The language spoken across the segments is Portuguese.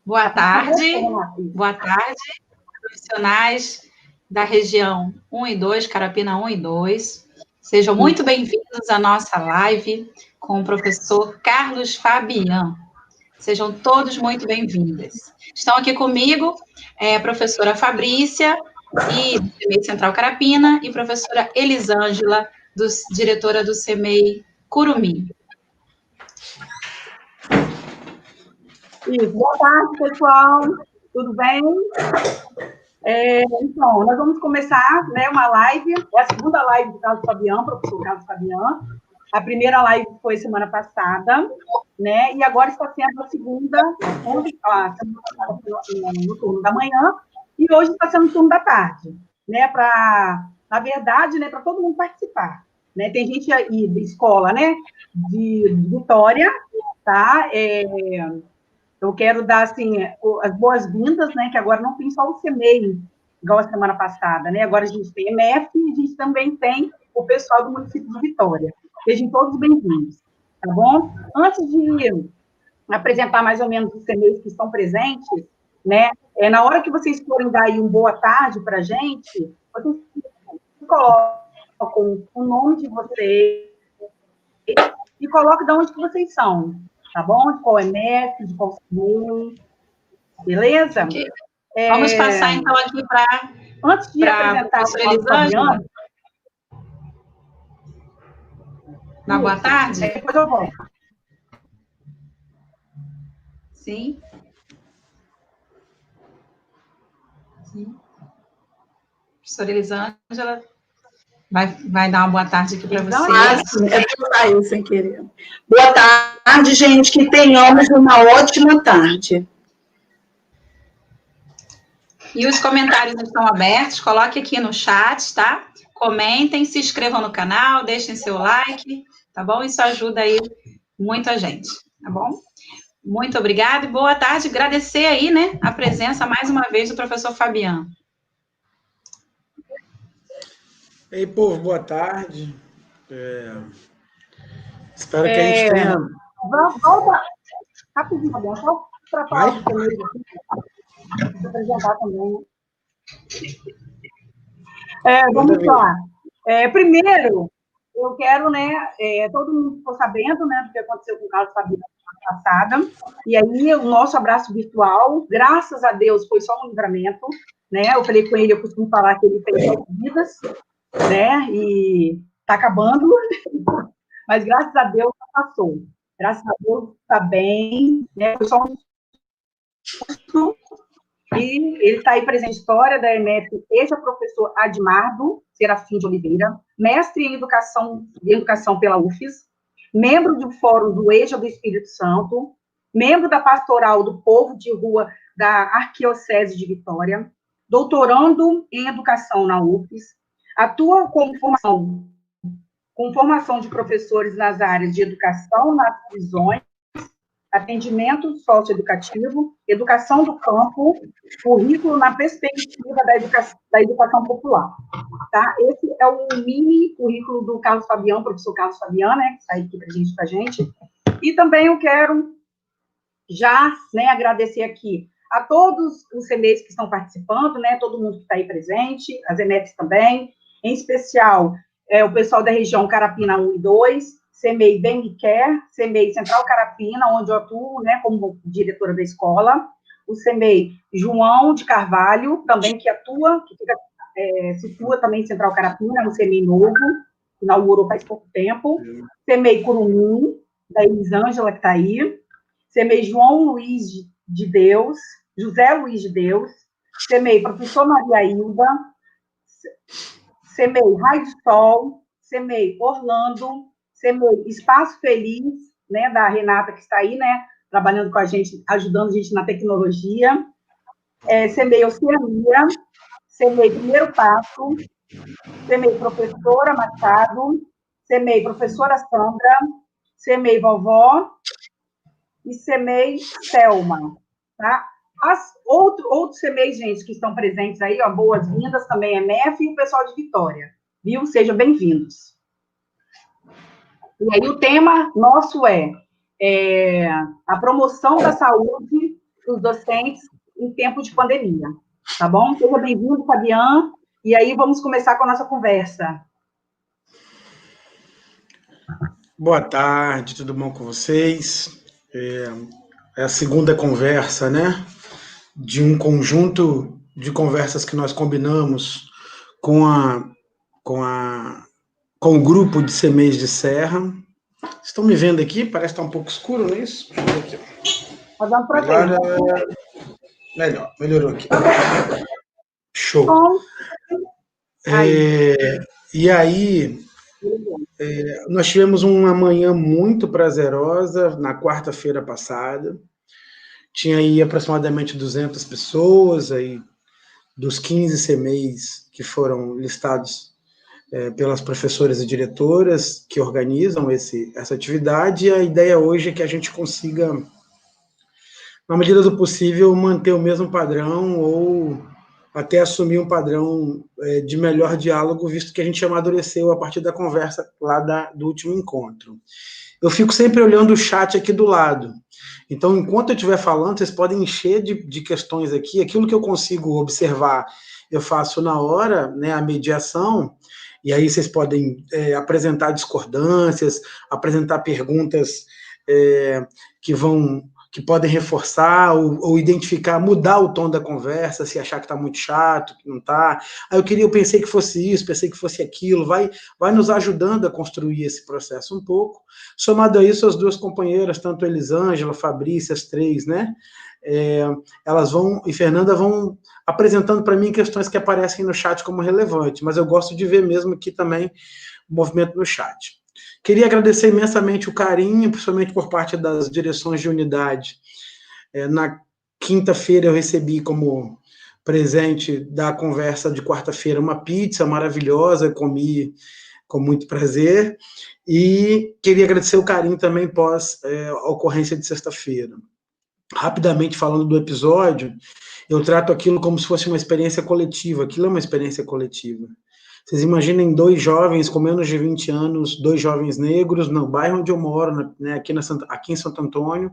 Boa tarde, profissionais da região 1 e 2, Carapina 1 e 2. Sejam muito bem-vindos à nossa live com o professor Carlos Fabian. Sejam todos muito bem-vindos. Estão aqui comigo a professora Fabrícia, do CEMEI Central Carapina, e professora Elisângela, diretora do CEMEI Curumim. Boa tarde, pessoal. Tudo bem? Então, nós vamos começar, uma live, é a segunda live do Carlos Fabian, professor Carlos Fabian. A primeira live foi semana passada, e agora está sendo a segunda, no turno da manhã, e hoje está sendo no turno da tarde, na verdade, para todo mundo participar. Tem gente aí da escola, de Vitória, tá? Eu quero dar, assim, as boas-vindas, que agora não tem só o CEMEI, igual a semana passada, Agora a gente tem EMEF e a gente também tem o pessoal do município de Vitória. Sejam todos bem-vindos, tá bom? Antes de apresentar mais ou menos os CEMEIs que estão presentes, na hora que vocês forem dar aí boa tarde para a gente, vocês colocam o nome de vocês e colocam de onde que vocês são, tá bom? De qual EMEF, de qual CEMEI, beleza? Okay. Vamos passar, então, aqui para... Antes de apresentar o Carlos Fabian... Na boa tarde? Depois eu volto. Sim. Professora Elisângela vai dar uma boa tarde aqui para vocês. Sim, é que saiu sem querer. Boa tarde, gente, que tenhamos uma ótima tarde. E os comentários estão abertos, coloque aqui no chat, tá? Comentem, se inscrevam no canal, deixem seu like, tá bom? Isso ajuda aí muito a gente, tá bom? Muito obrigada e boa tarde. Agradecer aí, a presença mais uma vez do professor Fabian. Ei, povo, boa tarde. Espero que a gente tenha... Volta rapidinho, Fabian, só para falar do CEMEI aqui, para apresentar também. Vamos lá. Primeiro, eu quero, todo mundo ficou sabendo, do que aconteceu com o Carlos Fabian na semana passada, e aí o nosso abraço virtual, graças a Deus, foi só um livramento, eu falei com ele, eu costumo falar que ele fez 7 vidas, e está acabando, mas graças a Deus passou, graças a Deus está bem, foi só um susto. E ele está aí presente na história da EMEF, ex-professor Admardo Serafim de Oliveira, mestre em educação pela UFES, membro do Fórum do EJA do Espírito Santo, membro da Pastoral do Povo de Rua da Arquidiocese de Vitória, doutorando em educação na UFES, atua com formação de professores nas áreas de educação nas prisões, atendimento socioeducativo, educação do campo, currículo na perspectiva da educação popular. Tá? Esse é o mini currículo do Carlos Fabian, professor Carlos Fabian, que está aqui presente para a gente. E também eu quero já agradecer aqui a todos os CEMEIs que estão participando, todo mundo que está aí presente, as EMEFs também, em especial o pessoal da região Carapina 1 e 2, CEMEI Bem Quer, CEMEI Central Carapina, onde eu atuo, como diretora da escola, o CEMEI João de Carvalho, também que atua, situa também em Central Carapina, no CEMEI novo, que inaugurou faz pouco tempo, CEMEI Curumim, da Elisângela, que está aí, CEMEI João Luiz de Deus, José Luiz de Deus, CEMEI Professor Maria Hilda, CEMEI Raio do Sol, CEMEI Orlando, CEMEI Espaço Feliz, da Renata, que está aí, trabalhando com a gente, ajudando a gente na tecnologia, CEMEI Oceania, CEMEI Primeiro Passo, CEMEI Professora Machado, CEMEI Professora Sandra, CEMEI Vovó e CEMEI Selma, tá? Outros CEMEIs, gente, que estão presentes aí, boas-vindas, também EMEF e o pessoal de Vitória, viu? Sejam bem-vindos. E aí o tema nosso é a promoção da saúde dos docentes em tempo de pandemia. Tá bom? Seja bem-vindo, Fabian. E aí vamos começar com a nossa conversa. Boa tarde, tudo bom com vocês? É a segunda conversa, né? De um conjunto de conversas que nós combinamos com o grupo de CMEs de Serra. Estão me vendo aqui? Parece que está um pouco escuro, não é isso? Deixa eu ver aqui. Agora, melhorou aqui. Show. E aí, nós tivemos uma manhã muito prazerosa na quarta-feira passada. Tinha aí aproximadamente 200 pessoas, aí, dos 15 CMEs que foram listados pelas professoras e diretoras que organizam essa atividade. E a ideia hoje é que a gente consiga, na medida do possível, manter o mesmo padrão ou até assumir um padrão de melhor diálogo, visto que a gente amadureceu a partir da conversa lá do último encontro. Eu fico sempre olhando o chat aqui do lado. Então, enquanto eu estiver falando, vocês podem encher de questões aqui. Aquilo que eu consigo observar, eu faço na hora, né, a mediação, e aí vocês podem apresentar discordâncias, apresentar perguntas que podem reforçar ou identificar, mudar o tom da conversa, se achar que está muito chato, que não está. Eu pensei que fosse isso, pensei que fosse aquilo, vai nos ajudando a construir esse processo um pouco. Somado a isso, as duas companheiras, tanto Elisângela, Fabrícia, as três, né? Elas e Fernanda vão apresentando para mim questões que aparecem no chat como relevantes, mas eu gosto de ver mesmo aqui também o movimento no chat. Queria agradecer imensamente o carinho, principalmente por parte das direções de unidade. Na quinta-feira eu recebi como presente da conversa de quarta-feira uma pizza maravilhosa, comi com muito prazer, e queria agradecer o carinho também pós a ocorrência de sexta-feira. Rapidamente falando do episódio, eu trato aquilo como se fosse uma experiência coletiva, aquilo é uma experiência coletiva. Vocês imaginem 2 jovens com menos de 20 anos, 2 jovens negros, no bairro onde eu moro, né, aqui em Santo Antônio,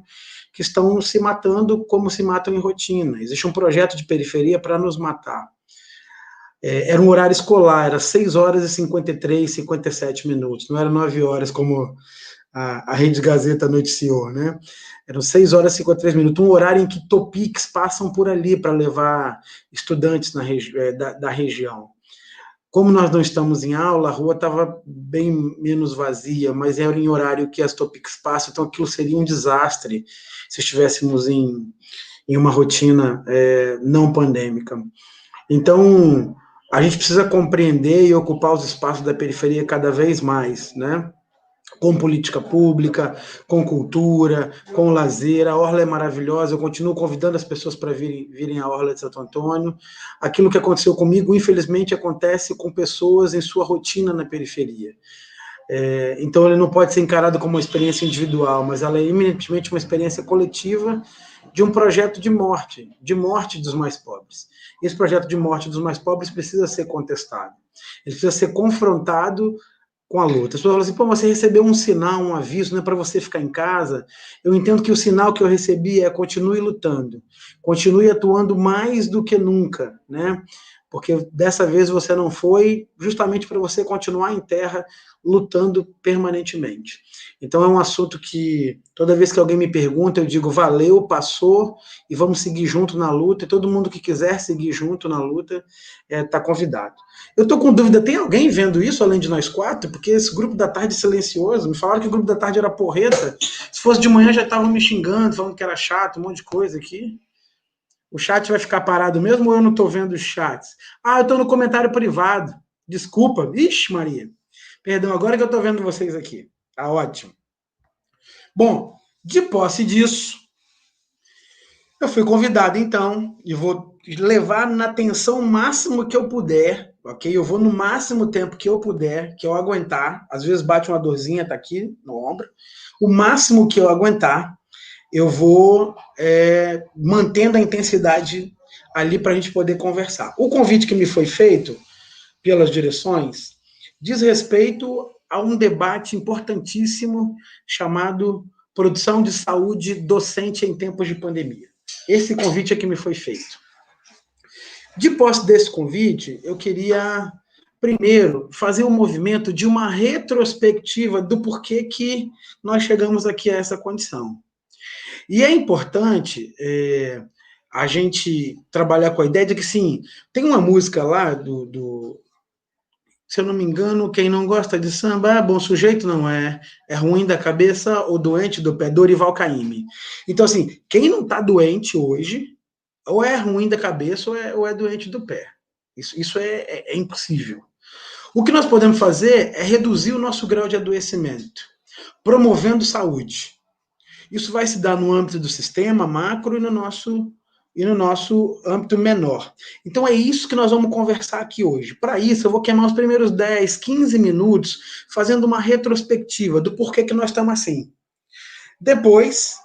que estão se matando como se matam em rotina. Existe um projeto de periferia para nos matar. Era um horário escolar, era 6 horas e 53, 57 minutos, não era 9 horas como a Rede Gazeta noticiou, né? Eram 6 horas e 53 minutos, um horário em que Topics passam por ali para levar estudantes da região. Como nós não estamos em aula, a rua estava bem menos vazia, mas era em horário que as Topics passam, então aquilo seria um desastre se estivéssemos em uma rotina não pandêmica. Então, a gente precisa compreender e ocupar os espaços da periferia cada vez mais, né? Com política pública, com cultura, com lazer. A Orla é maravilhosa, eu continuo convidando as pessoas para virem à Orla de Santo Antônio. Aquilo que aconteceu comigo, infelizmente, acontece com pessoas em sua rotina na periferia. Então, ele não pode ser encarado como uma experiência individual, mas ela é eminentemente uma experiência coletiva de um projeto de morte dos mais pobres. Esse projeto de morte dos mais pobres precisa ser contestado, ele precisa ser confrontado com a luta. As pessoas falam assim, pô, você recebeu um sinal, um aviso, não é para você ficar em casa. Eu entendo que o sinal que eu recebi é continue lutando, continue atuando mais do que nunca, né? Porque dessa vez você não foi, justamente para você continuar em terra, lutando permanentemente. Então é um assunto que, toda vez que alguém me pergunta, eu digo, valeu, passou, e vamos seguir junto na luta, e todo mundo que quiser seguir junto na luta, está convidado. Eu estou com dúvida, tem alguém vendo isso, além de nós 4? Porque esse grupo da tarde é silencioso, me falaram que o grupo da tarde era porreta, se fosse de manhã já estavam me xingando, falando que era chato, um monte de coisa aqui. O chat vai ficar parado mesmo ou eu não estou vendo os chats? Eu estou no comentário privado. Desculpa. Ixi, Maria. Perdão, agora que eu estou vendo vocês aqui. Tá ótimo. Bom, de posse disso, eu fui convidado, então, e vou levar na atenção máximo que eu puder, ok? Eu vou no máximo tempo que eu puder, que eu aguentar. Às vezes bate uma dorzinha, tá aqui no ombro. O máximo que eu aguentar, eu vou mantendo a intensidade ali para a gente poder conversar. O convite que me foi feito pelas direções diz respeito a um debate importantíssimo chamado produção de saúde docente em tempos de pandemia. esse convite é que me foi feito. De posse desse convite, eu queria, primeiro, fazer um movimento de uma retrospectiva do porquê que nós chegamos aqui a essa condição. E é importante a gente trabalhar com a ideia de que, sim, tem uma música lá se eu não me engano, quem não gosta de samba, bom sujeito não é, é ruim da cabeça ou doente do pé, Dorival Caymmi. Então, assim, quem não está doente hoje, ou é ruim da cabeça ou é doente do pé. Isso é impossível. O que nós podemos fazer é reduzir o nosso grau de adoecimento, promovendo saúde. Isso vai se dar no âmbito do sistema macro e no nosso âmbito menor. Então é isso que nós vamos conversar aqui hoje. Para isso, eu vou queimar os primeiros 10, 15 minutos fazendo uma retrospectiva do porquê que nós estamos assim. Depois,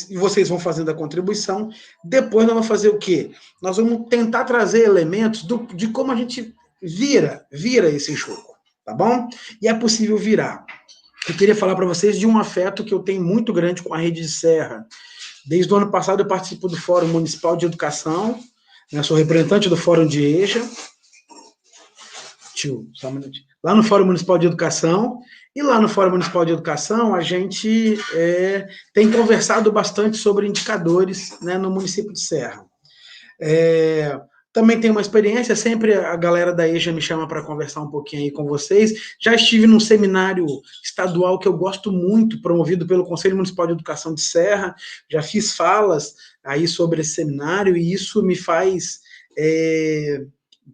e vocês vão fazendo a contribuição, depois nós vamos fazer o quê? Nós vamos tentar trazer elementos de como a gente vira esse jogo, tá bom? E é possível virar. Eu queria falar para vocês de um afeto que eu tenho muito grande com a Rede de Serra. Desde o ano passado eu participo do Fórum Municipal de Educação, né, sou representante do Fórum de EJA, só um minutinho. Lá no Fórum Municipal de Educação, e lá no Fórum Municipal de Educação a gente tem conversado bastante sobre indicadores, né, no município de Serra. Também tenho uma experiência, sempre a galera da EJA me chama para conversar um pouquinho aí com vocês. Já estive num seminário estadual que eu gosto muito, promovido pelo Conselho Municipal de Educação de Serra, já fiz falas aí sobre esse seminário, e isso me faz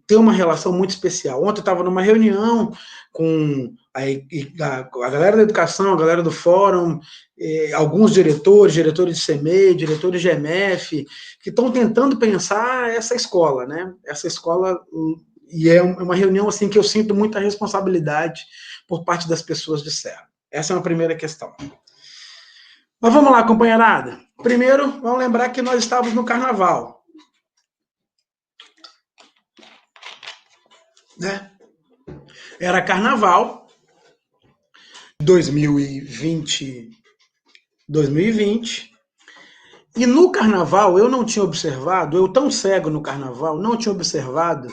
ter uma relação muito especial. Ontem eu estava numa reunião com a galera da educação, a galera do fórum, alguns diretores de CEMEI, diretores de EMF, que estão tentando pensar essa escola, né? Essa escola, e é uma reunião assim que eu sinto muita responsabilidade por parte das pessoas de Serra. Essa é uma primeira questão. Mas vamos lá, companheirada. Primeiro, vamos lembrar que nós estávamos no carnaval, né? Era carnaval 2020, e no carnaval eu não tinha observado, eu tão cego no carnaval, não tinha observado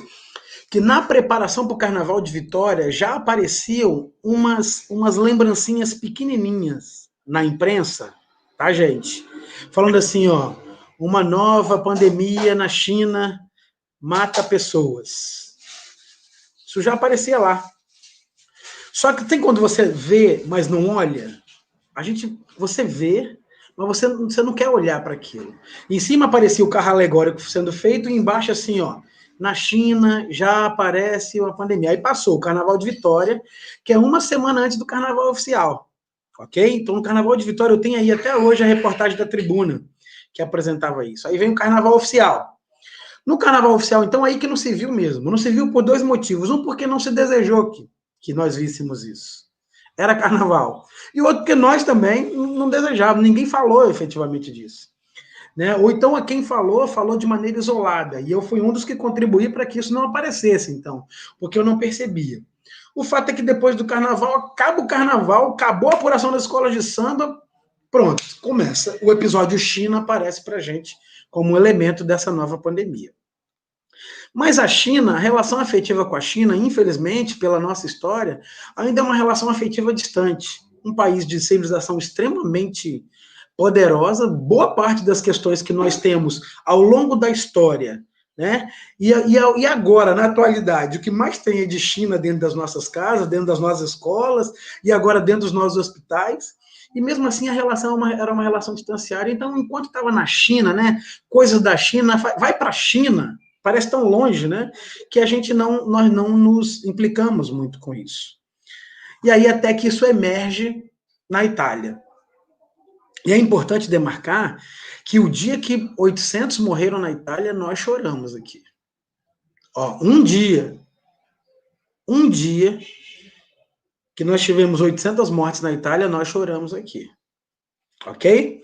que na preparação para o carnaval de Vitória já apareciam umas lembrancinhas pequenininhas na imprensa, tá, gente? Falando assim, ó, uma nova pandemia na China mata pessoas. Isso já aparecia lá. Só que tem quando você vê, mas não olha, você vê, mas você não quer olhar para aquilo. Em cima aparecia o carro alegórico sendo feito, e embaixo assim, ó, na China já aparece uma pandemia. Aí passou o Carnaval de Vitória, que é uma semana antes do Carnaval oficial, ok? Então no Carnaval de Vitória eu tenho aí até hoje a reportagem da Tribuna, que apresentava isso. Aí vem o Carnaval oficial. No Carnaval oficial, então, aí que não se viu mesmo. Não se viu por dois motivos. Um, porque não se desejou que nós víssemos isso. Era carnaval. E outro, porque nós também não desejávamos. Ninguém falou efetivamente disso. Né? Ou então, a quem falou de maneira isolada. E eu fui um dos que contribuí para que isso não aparecesse, então. Porque eu não percebia. O fato é que depois do carnaval, acaba o carnaval, acabou a apuração das escolas de samba, pronto, começa. O episódio China aparece para a gente como um elemento dessa nova pandemia. Mas a China, a relação afetiva com a China, infelizmente, pela nossa história, ainda é uma relação afetiva distante. Um país de civilização extremamente poderosa, boa parte das questões que nós temos ao longo da história, né? E agora, na atualidade, o que mais tem é de China dentro das nossas casas, dentro das nossas escolas, e agora dentro dos nossos hospitais. E mesmo assim a relação era uma relação distanciária. Então, enquanto estava na China, né, coisas da China, vai para a China, parece tão longe, né, que nós não nos implicamos muito com isso. E aí até que isso emerge na Itália. E é importante demarcar que o dia que 800 morreram na Itália, nós choramos aqui. Ó, um dia que nós tivemos 800 mortes na Itália, nós choramos aqui. Ok?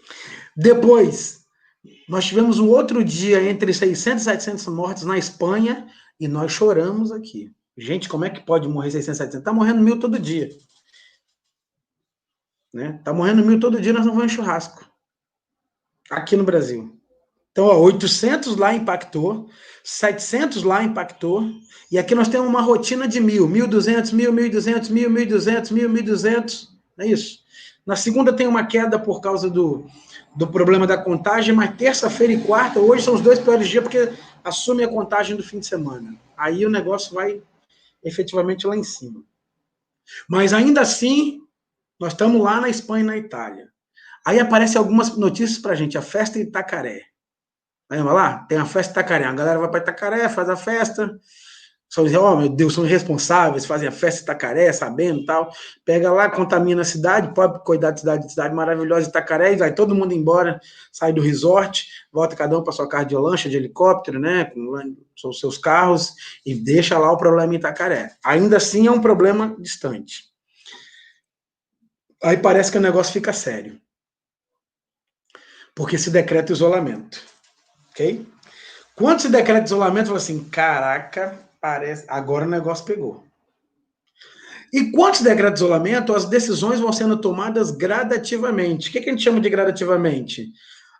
Depois, nós tivemos um outro dia entre 600 e 700 mortes na Espanha, e nós choramos aqui. Gente, como é que pode morrer 600, 700? Tá morrendo 1000 todo dia. Né? Tá morrendo 1000 todo dia, nós não vamos em churrasco. aqui no Brasil. Então, ó, 800 lá impactou, 700 lá impactou, e aqui nós temos uma rotina de 1.000, 1.200, 1.200, 1.200, 1.200, é isso. Na segunda tem uma queda por causa do problema da contagem, mas terça-feira e quarta, hoje são os 2 piores dias, porque assume a contagem do fim de semana. Aí o negócio vai efetivamente lá em cima. Mas ainda assim, nós estamos lá na Espanha e na Itália. Aí aparecem algumas notícias para a gente, a festa em Itacaré. Lembra lá? Tem a festa em Itacaré. A galera vai para Itacaré, faz a festa. Só dizem, oh, meu Deus, são irresponsáveis, fazem a festa em Itacaré, sabendo e tal. Pega lá, contamina a cidade, pode cuidar de cidade maravilhosa, Itacaré, e vai todo mundo embora, sai do resort, volta cada um para sua casa de lancha, de helicóptero, né, com os seus carros, e deixa lá o problema em Itacaré. Ainda assim é um problema distante. Aí parece que o negócio fica sério. Porque se decreta isolamento. Ok? Quando se decreta isolamento, fala assim, caraca, parece, agora o negócio pegou. E quando se decreta isolamento, as decisões vão sendo tomadas gradativamente. O que a gente chama de gradativamente?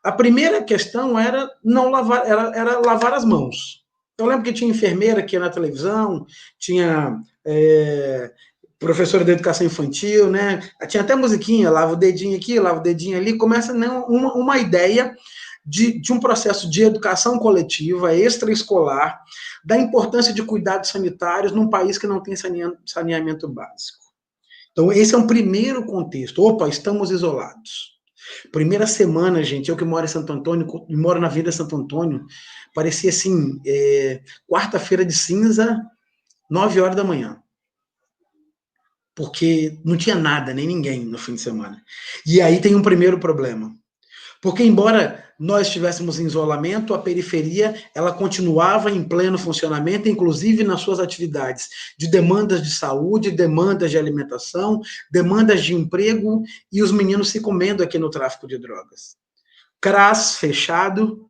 A primeira questão era não lavar, era lavar as mãos. Eu lembro que tinha enfermeira aqui na televisão, tinha professora de educação infantil, né? Tinha até musiquinha, lava o dedinho aqui, lava o dedinho ali. Começa uma ideia de um processo de educação coletiva, extraescolar, da importância de cuidados sanitários num país que não tem saneamento básico. Então, esse é um primeiro contexto. Opa, estamos isolados. Primeira semana, gente, eu que moro em Santo Antônio, moro na Avenida Santo Antônio, parecia assim, quarta-feira de cinza, 9 horas da manhã. Porque não tinha nada, nem ninguém no fim de semana. E aí tem um primeiro problema. Porque, embora nós estivéssemos em isolamento, a periferia ela continuava em pleno funcionamento, inclusive nas suas atividades de demandas de saúde, demandas de alimentação, demandas de emprego, e os meninos se comendo aqui no tráfico de drogas. CRAS fechado,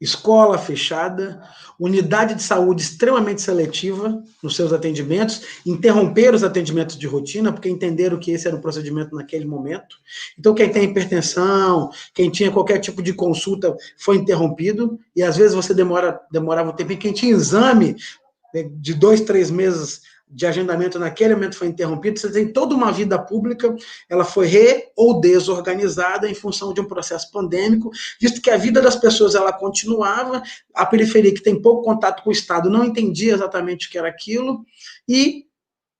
escola fechada, unidade de saúde extremamente seletiva nos seus atendimentos, interromperam os atendimentos de rotina, porque entenderam que esse era o procedimento naquele momento. Então, quem tem hipertensão, quem tinha qualquer tipo de consulta, foi interrompido, e às vezes você demorava um tempo, e quem tinha exame de 2, 3 meses de agendamento naquele momento foi interrompido, você tem toda uma vida pública, ela foi ou desorganizada em função de um processo pandêmico, visto que a vida das pessoas ela continuava, a periferia que tem pouco contato com o Estado não entendia exatamente o que era aquilo, e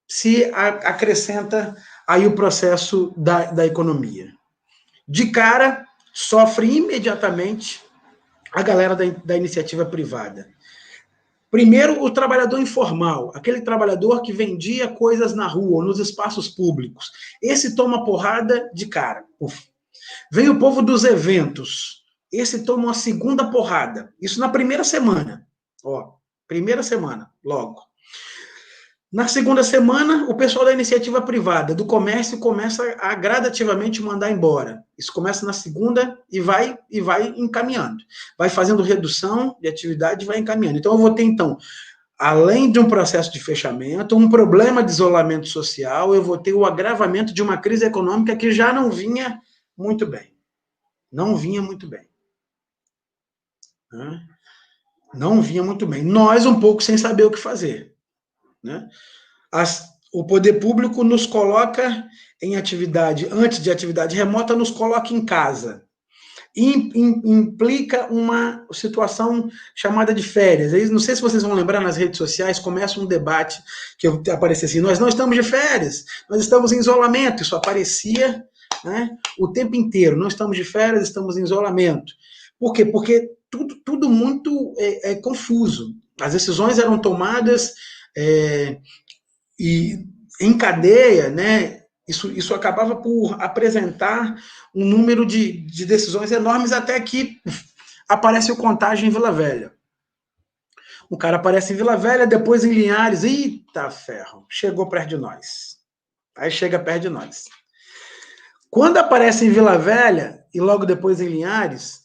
se acrescenta aí o processo da economia. De cara, sofre imediatamente a galera da iniciativa privada. Primeiro, o trabalhador informal, aquele trabalhador que vendia coisas na rua, nos espaços públicos. Esse toma porrada de cara. Uf. Vem o povo dos eventos. Esse toma uma segunda porrada. Isso na primeira semana. Ó, primeira semana, logo. Na segunda semana, o pessoal da iniciativa privada, do comércio, começa a gradativamente mandar embora. Isso começa na segunda e vai encaminhando. Vai fazendo redução de atividade e vai encaminhando. Então, eu vou ter, então, além de um processo de fechamento, um problema de isolamento social, eu vou ter o agravamento de uma crise econômica que já não vinha muito bem. Não vinha muito bem. Não vinha muito bem. Nós, um pouco sem saber o que fazer. Né? O poder público nos coloca em atividade, antes de atividade remota, nos coloca em casa. Implica uma situação chamada de férias. Não sei se vocês vão lembrar, nas redes sociais começa um debate que aparecia assim, nós não estamos de férias, nós estamos em isolamento. Isso aparecia, né, o tempo inteiro. Não estamos de férias, estamos em isolamento. Por quê? Porque tudo muito confuso. As decisões eram tomadas e em cadeia, né? Isso acabava por apresentar um número de decisões enormes, até que aparece o Contágio em Vila Velha. O cara aparece em Vila Velha, depois em Linhares, eita ferro, chegou perto de nós. Aí chega perto de nós. Quando aparece em Vila Velha, e logo depois em Linhares,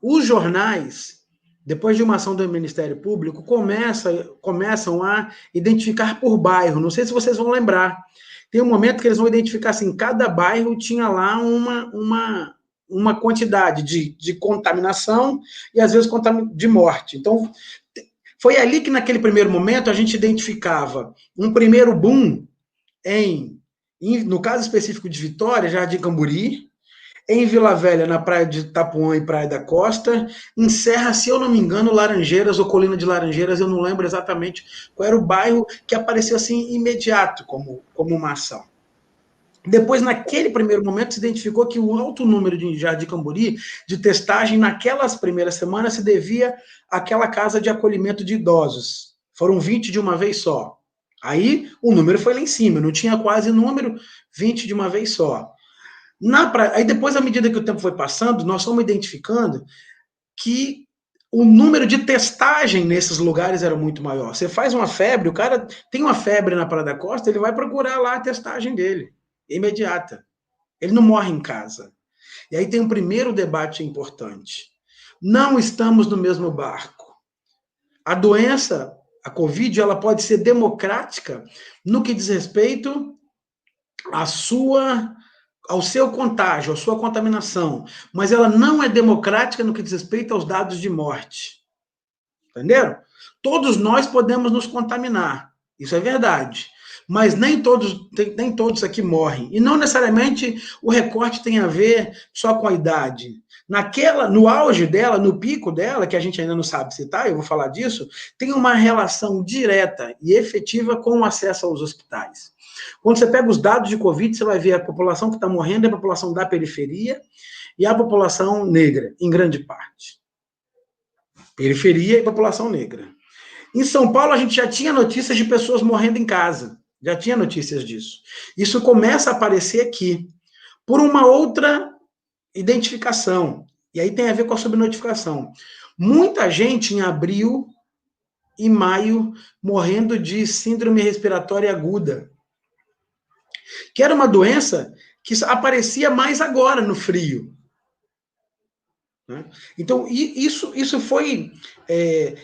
os jornais, depois de uma ação do Ministério Público, começam a identificar por bairro. Não sei se vocês vão lembrar. Tem um momento que eles vão identificar assim, cada bairro tinha lá um uma quantidade de contaminação e, às vezes, de morte. Então, foi ali que, naquele primeiro momento, a gente identificava um primeiro boom no caso específico de Vitória, Jardim Camburi, em Vila Velha, na praia de Itapuã e Praia da Costa, em Serra, se eu não me engano, Laranjeiras ou Colina de Laranjeiras, eu não lembro exatamente qual era o bairro que apareceu assim imediato como uma ação. Depois, naquele primeiro momento, se identificou que o alto número de Jardim Camburi, de testagem, naquelas primeiras semanas, se devia àquela casa de acolhimento de idosos. Foram 20 de uma vez só. Aí, o número foi lá em cima, não tinha quase número, 20 de uma vez só. Aí, depois, à medida que o tempo foi passando, nós fomos identificando que o número de testagem nesses lugares era muito maior. Você faz uma febre, o cara tem uma febre na Praia da Costa, ele vai procurar lá a testagem dele. Imediata. Ele não morre em casa. E aí tem um primeiro debate importante. Não estamos no mesmo barco. A doença, a Covid, ela pode ser democrática no que diz respeito ao seu contágio, à sua contaminação, mas ela não é democrática no que diz respeito aos dados de morte. Entenderam? Todos nós podemos nos contaminar. Isso é verdade. Mas nem todos aqui morrem. E não necessariamente o recorte tem a ver só com a idade. No auge dela, no pico dela, que a gente ainda não sabe citar, eu vou falar disso, tem uma relação direta e efetiva com o acesso aos hospitais. Quando você pega os dados de Covid, você vai ver a população que está morrendo é a população da periferia e a população negra, em grande parte. Periferia e população negra. Em São Paulo, a gente já tinha notícias de pessoas morrendo em casa. Já tinha notícias disso. Isso começa a aparecer aqui, por uma outra identificação. E aí tem a ver com a subnotificação. Muita gente em abril e maio morrendo de síndrome respiratória aguda, que era uma doença que aparecia mais agora no frio. Então, isso foi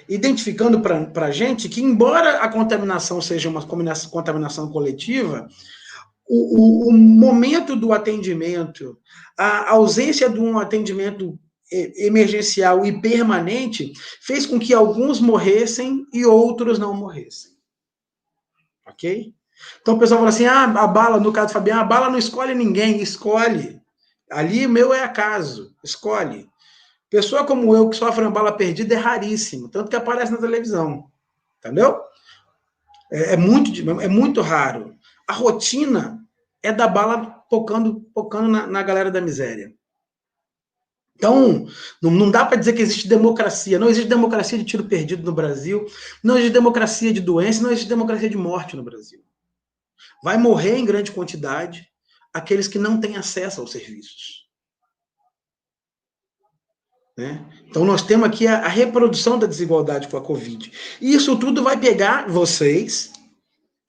identificando para a gente que, embora a contaminação seja uma contaminação coletiva, o momento do atendimento, a ausência de um atendimento emergencial e permanente, fez com que alguns morressem e outros não morressem. Ok? Então o pessoal fala assim, a bala, no caso do Fabiano, a bala não escolhe ninguém, escolhe. Ali o meu é acaso, escolhe. Pessoa como eu, que sofre uma bala perdida, é raríssimo, tanto que aparece na televisão. Entendeu? É muito raro. A rotina é da bala pocando na galera da miséria. Então, não dá para dizer que existe democracia. Não existe democracia de tiro perdido no Brasil, não existe democracia de doença, não existe democracia de morte no Brasil. Vai morrer em grande quantidade aqueles que não têm acesso aos serviços. Né? Então, nós temos aqui a reprodução da desigualdade com a Covid. E isso tudo vai pegar vocês,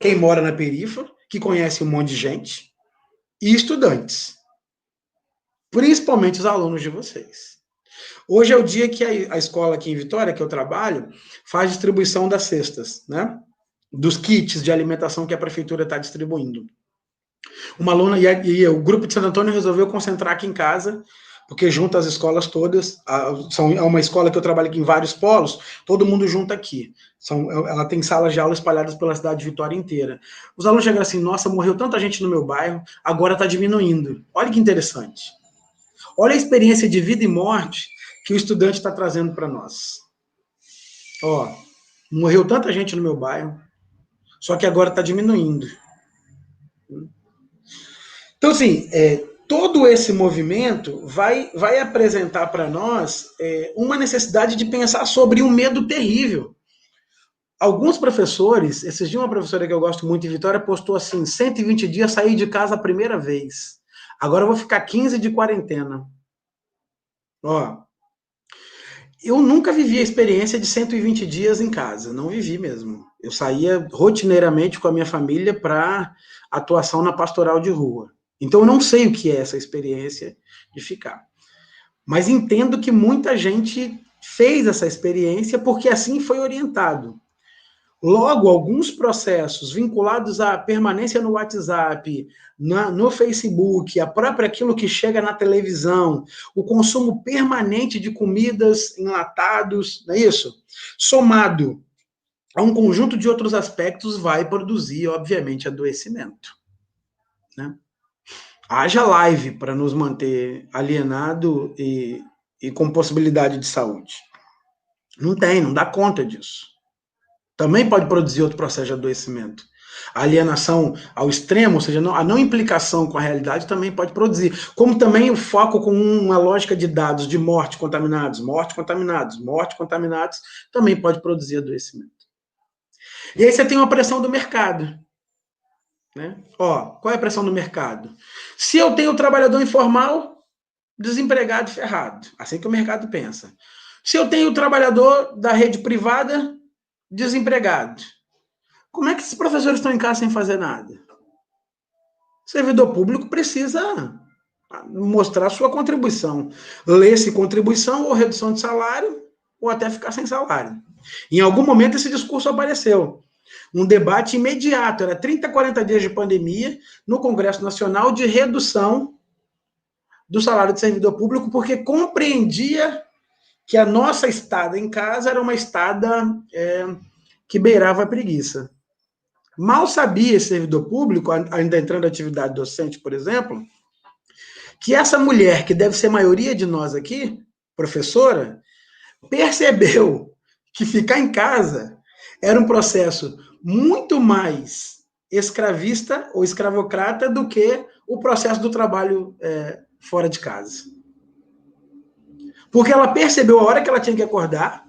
quem mora na periferia, que conhece um monte de gente, e estudantes. Principalmente os alunos de vocês. Hoje é o dia que a escola aqui em Vitória, que eu trabalho, faz distribuição das cestas, né? Dos kits de alimentação que a prefeitura está distribuindo. Uma aluna, e o grupo de Santo Antônio resolveu concentrar aqui em casa, porque junta as escolas todas, é uma escola que eu trabalho aqui em vários polos, todo mundo junta aqui. Ela tem salas de aula espalhadas pela cidade de Vitória inteira. Os alunos chegam assim, nossa, morreu tanta gente no meu bairro, agora está diminuindo. Olha que interessante. Olha a experiência de vida e morte que o estudante está trazendo para nós. Ó, morreu tanta gente no meu bairro, só que agora está diminuindo. Então, assim, todo esse movimento vai apresentar para nós uma necessidade de pensar sobre um medo terrível. Alguns professores, esses dias uma professora que eu gosto muito em Vitória postou assim, 120 dias saí de casa a primeira vez. Agora eu vou ficar 15 de quarentena. Ó, eu nunca vivi a experiência de 120 dias em casa, não vivi mesmo. Eu saía rotineiramente com a minha família para atuação na pastoral de rua. Então, eu não sei o que é essa experiência de ficar. Mas entendo que muita gente fez essa experiência porque assim foi orientado. Logo, alguns processos vinculados à permanência no WhatsApp, no Facebook, a própria aquilo que chega na televisão, o consumo permanente de comidas, enlatados, não é isso? Somado a um conjunto de outros aspectos, vai produzir, obviamente, adoecimento. Né? Haja live para nos manter alienado e com possibilidade de saúde. Não tem, não dá conta disso. Também pode produzir outro processo de adoecimento. A alienação ao extremo, ou seja, a não implicação com a realidade também pode produzir. Como também o foco com uma lógica de dados de morte contaminados, também pode produzir adoecimento. E aí você tem uma pressão do mercado. Né? Ó, qual é a pressão do mercado? Se eu tenho trabalhador informal, desempregado e ferrado. Assim que o mercado pensa. Se eu tenho trabalhador da rede privada, desempregado. Como é que esses professores estão em casa sem fazer nada? O servidor público precisa mostrar sua contribuição. Lê-se contribuição ou redução de salário, ou até ficar sem salário. Em algum momento esse discurso apareceu. Um debate imediato, era 30, 40 dias de pandemia, no Congresso Nacional, de redução do salário de servidor público, porque compreendia que a nossa estada em casa era uma estada que beirava a preguiça. Mal sabia esse servidor público, ainda entrando na atividade docente, por exemplo, que essa mulher, que deve ser a maioria de nós aqui, professora, percebeu que ficar em casa era um processo muito mais escravista ou escravocrata do que o processo do trabalho fora de casa. Porque ela percebeu a hora que ela tinha que acordar,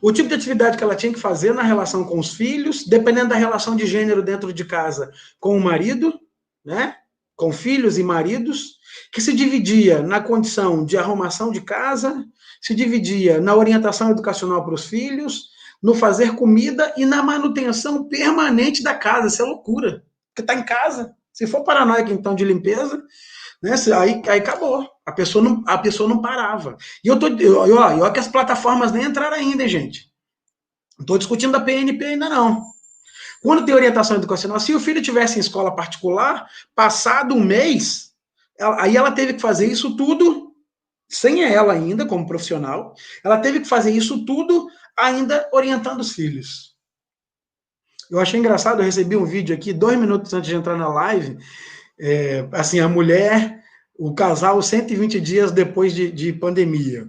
o tipo de atividade que ela tinha que fazer na relação com os filhos, dependendo da relação de gênero dentro de casa com o marido, né? Com filhos e maridos, que se dividia na condição de arrumação de casa, se dividia na orientação educacional para os filhos, no fazer comida e na manutenção permanente da casa. Isso é loucura. Porque está em casa. Se for paranoico, então, de limpeza, né, aí acabou. A pessoa não parava. E olha que as plataformas nem entraram ainda, hein, gente. Não estou discutindo a PNP ainda, não. Quando tem orientação educacional, se o filho tivesse em escola particular, passado um mês, aí ela teve que fazer isso tudo, sem ela ainda, como profissional, ela teve que fazer isso tudo ainda orientando os filhos. Eu achei engraçado, eu recebi um vídeo aqui, 2 minutos antes de entrar na live, assim, a mulher, o casal 120 dias depois de pandemia.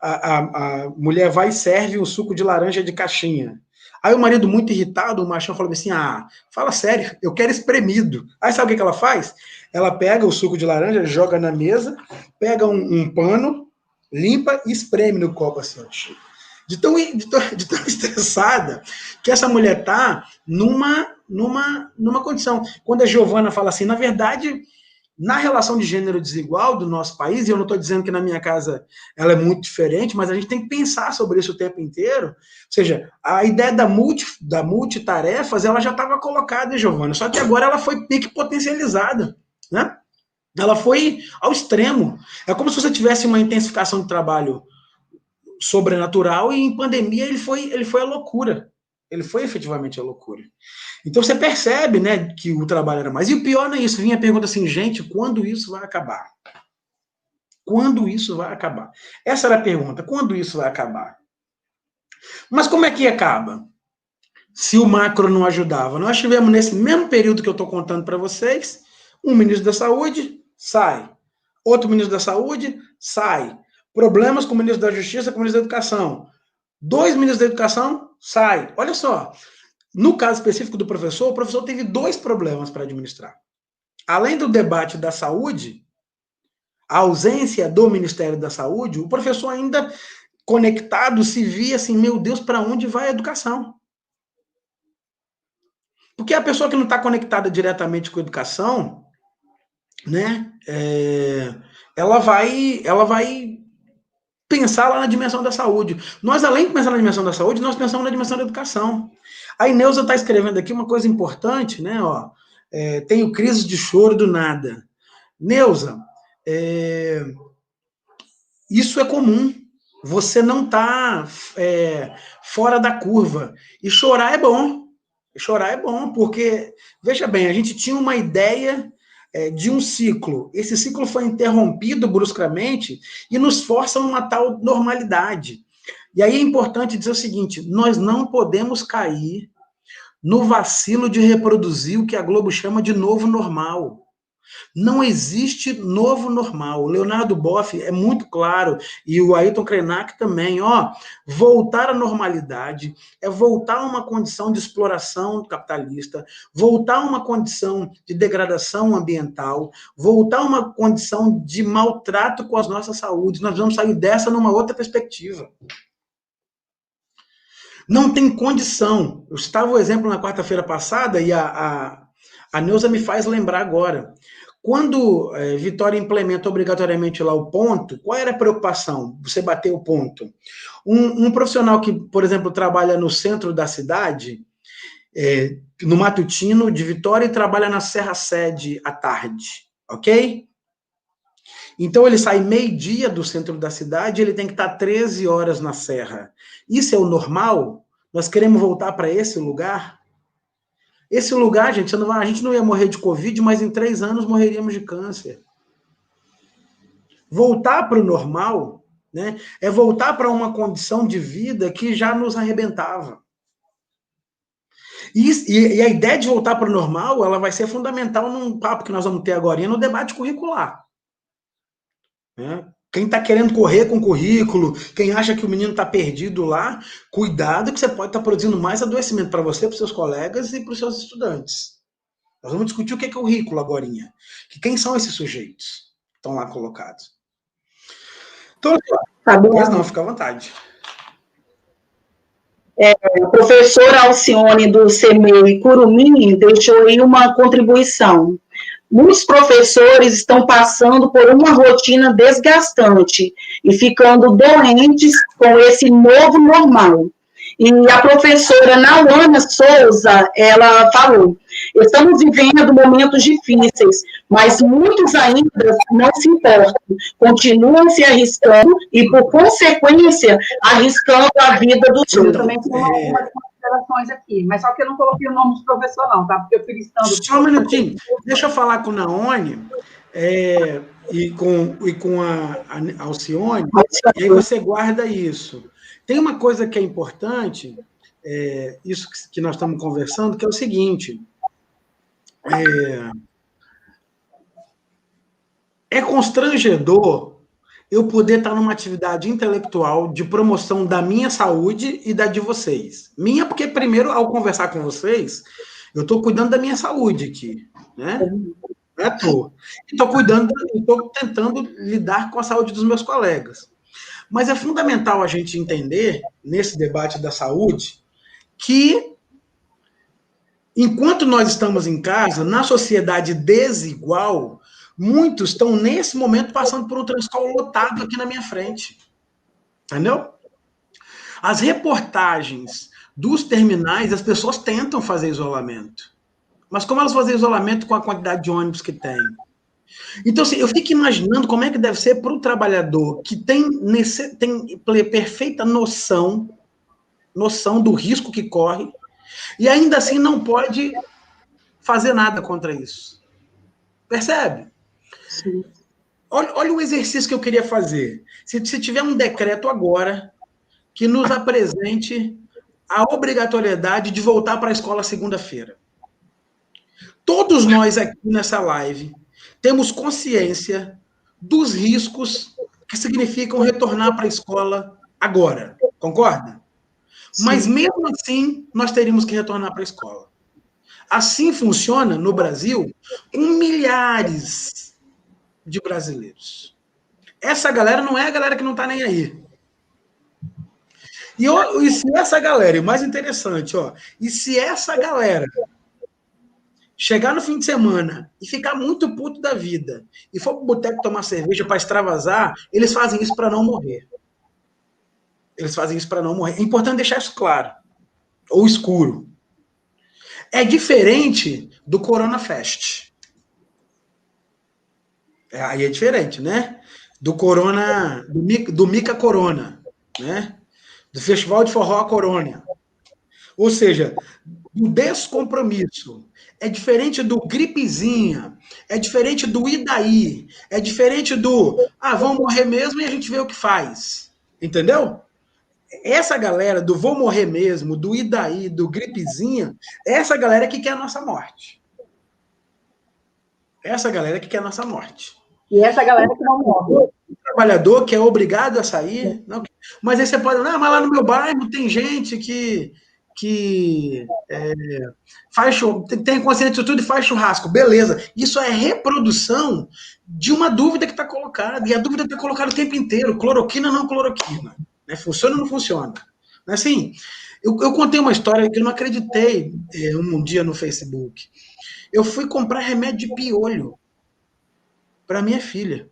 A mulher vai e serve o suco de laranja de caixinha. Aí o marido, muito irritado, o machão, falou assim, fala sério, eu quero espremido. Aí sabe o que ela faz? Ela pega o suco de laranja, joga na mesa, pega um pano, limpa e espreme no copo assim, de tão estressada que essa mulher tá numa condição. Quando a Giovana fala assim, na verdade, na relação de gênero desigual do nosso país, e eu não estou dizendo que na minha casa ela é muito diferente, mas a gente tem que pensar sobre isso o tempo inteiro. Ou seja, a ideia da multitarefas, ela já estava colocada, Giovana, só que agora ela foi pique potencializada, né? Ela foi ao extremo. É como se você tivesse uma intensificação de trabalho sobrenatural e em pandemia ele foi a loucura. Ele foi efetivamente a loucura. Então você percebe, né, que o trabalho era mais. E o pior não é isso. Vinha a pergunta assim, gente, quando isso vai acabar? Quando isso vai acabar? Essa era a pergunta, quando isso vai acabar? Mas como é que acaba? Se o macro não ajudava. Nós tivemos nesse mesmo período que eu estou contando para vocês, um ministro da Saúde sai, outro ministro da Saúde sai, problemas com o ministro da Justiça, com o ministro da Educação. 2 ministros da Educação saem. Olha só, no caso específico do professor, o professor teve 2 problemas para administrar. Além do debate da saúde, a ausência do Ministério da Saúde, o professor ainda conectado se via assim, meu Deus, para onde vai a educação? Porque a pessoa que não está conectada diretamente com a educação, né, ela vai pensar lá na dimensão da saúde. Nós, além de pensar na dimensão da saúde, nós pensamos na dimensão da educação. A Ineusa está escrevendo aqui uma coisa importante, né? Tenho crise de choro do nada. Neuza, isso é comum. você não está fora da curva. E chorar é bom. Chorar é bom, porque, veja bem, a gente tinha uma ideia de um ciclo. Esse ciclo foi interrompido bruscamente e nos força a uma tal normalidade. E aí é importante dizer o seguinte, nós não podemos cair no vacilo de reproduzir o que a Globo chama de novo normal. Não existe novo normal. O Leonardo Boff é muito claro, e o Ayrton Krenak também, voltar à normalidade é voltar a uma condição de exploração capitalista, voltar a uma condição de degradação ambiental, voltar a uma condição de maltrato com as nossas saúdes. Nós vamos sair dessa numa outra perspectiva. Não tem condição. Eu estava o exemplo na quarta-feira passada, e a Neuza me faz lembrar agora. Quando Vitória implementa obrigatoriamente lá o ponto, qual era a preocupação? Você bater o ponto. Um profissional que, por exemplo, trabalha no centro da cidade, no matutino de Vitória, e trabalha na Serra Sede à tarde, ok? Então ele sai meio-dia do centro da cidade, ele tem que estar 13 horas na Serra. Isso é o normal? Nós queremos voltar para esse lugar? Esse lugar, gente, a gente não ia morrer de Covid, mas em 3 anos morreríamos de câncer. Voltar para o normal, né, é voltar para uma condição de vida que já nos arrebentava. E a ideia de voltar para o normal, ela vai ser fundamental num papo que nós vamos ter agora, no debate curricular. Né? Quem está querendo correr com o currículo, quem acha que o menino está perdido lá, cuidado que você pode estar produzindo mais adoecimento para você, para os seus colegas e para os seus estudantes. Nós vamos discutir o que é currículo agora. Quem são esses sujeitos que estão lá colocados? Então, pois não, fica à vontade. A professora Alcione do CMEI Curumim deixou aí uma contribuição. Muitos professores estão passando por uma rotina desgastante e ficando doentes com esse novo normal. E a professora Nauana Souza, ela falou, estamos vivendo momentos difíceis, mas muitos ainda não se importam, continuam se arriscando e, por consequência, arriscando a vida dos outros. Eu também tenho algumas considerações aqui, mas só que eu não coloquei o nome do professor, não, tá? Porque eu fui listando... Só um minutinho, deixa eu falar com o Naone e com a Alcione, e aí você guarda isso. Tem uma coisa que é importante, isso que nós estamos conversando, que é o seguinte, é constrangedor eu poder estar numa atividade intelectual de promoção da minha saúde e da de vocês. Minha, porque primeiro, ao conversar com vocês, eu estou cuidando da minha saúde aqui, né? Estou cuidando, estou tentando lidar com a saúde dos meus colegas. Mas é fundamental a gente entender, nesse debate da saúde, que enquanto nós estamos em casa, na sociedade desigual, muitos estão, nesse momento, passando por um transporte lotado aqui na minha frente. Entendeu? As reportagens dos terminais, as pessoas tentam fazer isolamento. Mas como elas fazem isolamento com a quantidade de ônibus que tem? Então, assim, eu fico imaginando como é que deve ser para o trabalhador que tem perfeita noção do risco que corre, e ainda assim não pode fazer nada contra isso. Percebe? Sim. Olha o exercício que eu queria fazer. Se tiver um decreto agora que nos apresente a obrigatoriedade de voltar para a escola segunda-feira. Todos nós aqui nessa live temos consciência dos riscos que significam retornar para a escola agora. Concorda? Sim. Mas mesmo assim, nós teríamos que retornar para a escola. Assim funciona no Brasil com milhares de brasileiros. Essa galera não é a galera que não está nem aí. E se essa galera, e o mais interessante, e se essa galera chegar no fim de semana e ficar muito puto da vida e for pro boteco tomar cerveja para extravasar, eles fazem isso para não morrer. Eles fazem isso para não morrer. É importante deixar isso claro. Ou escuro. É diferente do Corona Fest. Aí é diferente, né? Do Corona, do Mica Corona. né? Do Festival de Forró Corônia. Ou seja, do descompromisso. É diferente do gripezinha, é diferente do e daí, é diferente do vão morrer mesmo e a gente vê o que faz. Entendeu? Essa galera do vou morrer mesmo, do e daí, do gripezinha, essa galera que quer a nossa morte. Essa galera que quer a nossa morte. E essa galera que não morre. O trabalhador que é obrigado a sair. Não, mas aí você pode, mas lá no meu bairro tem gente que faz tem consciência disso tudo e faz churrasco. Beleza. Isso é reprodução de uma dúvida que está colocada. E a dúvida está colocada o tempo inteiro. Cloroquina ou não cloroquina? Né? Funciona ou não funciona? Assim, eu contei uma história que eu não acreditei um dia no Facebook. Eu fui comprar remédio de piolho para minha filha.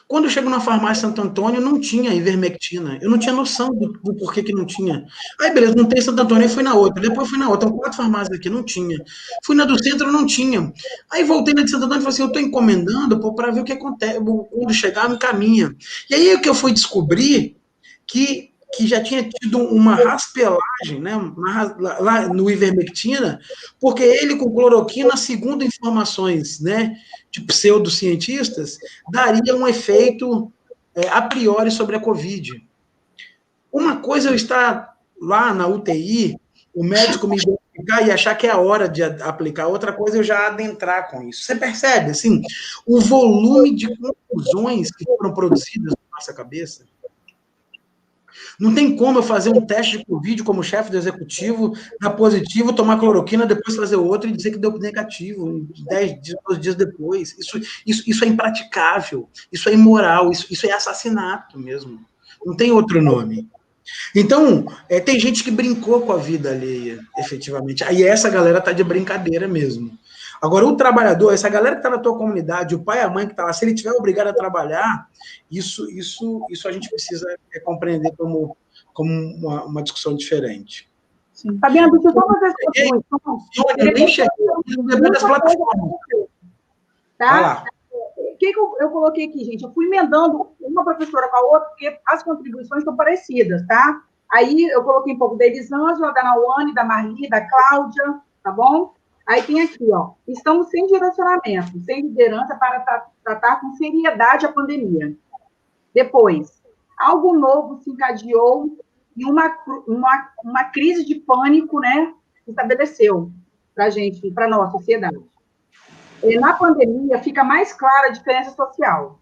Quando eu chego na farmácia Santo Antônio, não tinha ivermectina. Eu não tinha noção do porquê que não tinha. Aí, beleza, não tem Santo Antônio, aí fui na outra. Depois fui na outra. 4 farmácias aqui, não tinha. Fui na do centro, não tinha. Aí voltei na de Santo Antônio e falei assim, eu estou encomendando para ver o que acontece. Quando chegar, me encaminha. E aí é que eu fui descobrir que já tinha tido uma raspelagem, né, lá no ivermectina, porque ele com cloroquina, segundo informações, né, de pseudocientistas, daria um efeito a priori sobre a Covid. Uma coisa é eu estar lá na UTI, o médico me identificar e achar que é a hora de aplicar, outra coisa é eu já adentrar com isso. Você percebe, assim, o volume de conclusões que foram produzidas na nossa cabeça? Não tem como eu fazer um teste de Covid como chefe do executivo, dar positivo, tomar cloroquina, depois fazer outro e dizer que deu negativo, 10 dias, 12 dias depois. Isso é impraticável, isso é imoral, isso é assassinato mesmo. Não tem outro nome. Então, tem gente que brincou com a vida alheia, efetivamente. Aí essa galera está de brincadeira mesmo. Agora, o trabalhador, essa galera que está na tua comunidade, o pai e a mãe que está lá, se ele tiver obrigado a trabalhar, isso a gente precisa compreender como uma discussão diferente. Fabiana, deixa eu só fazer essa contribuição. Eu nem cheguei das plataformas. Tá? O que eu coloquei aqui, gente? Eu fui emendando uma professora com a outra, porque as contribuições são parecidas, tá? Aí eu coloquei um pouco da Elisângela, da Nauane, da Marli, da Cláudia, tá bom? Aí tem aqui, ó, estamos sem direcionamento, sem liderança para tratar com seriedade a pandemia. Depois, algo novo se encadeou e uma crise de pânico, né, se estabeleceu para a gente, para a nossa sociedade. E na pandemia fica mais clara a diferença social.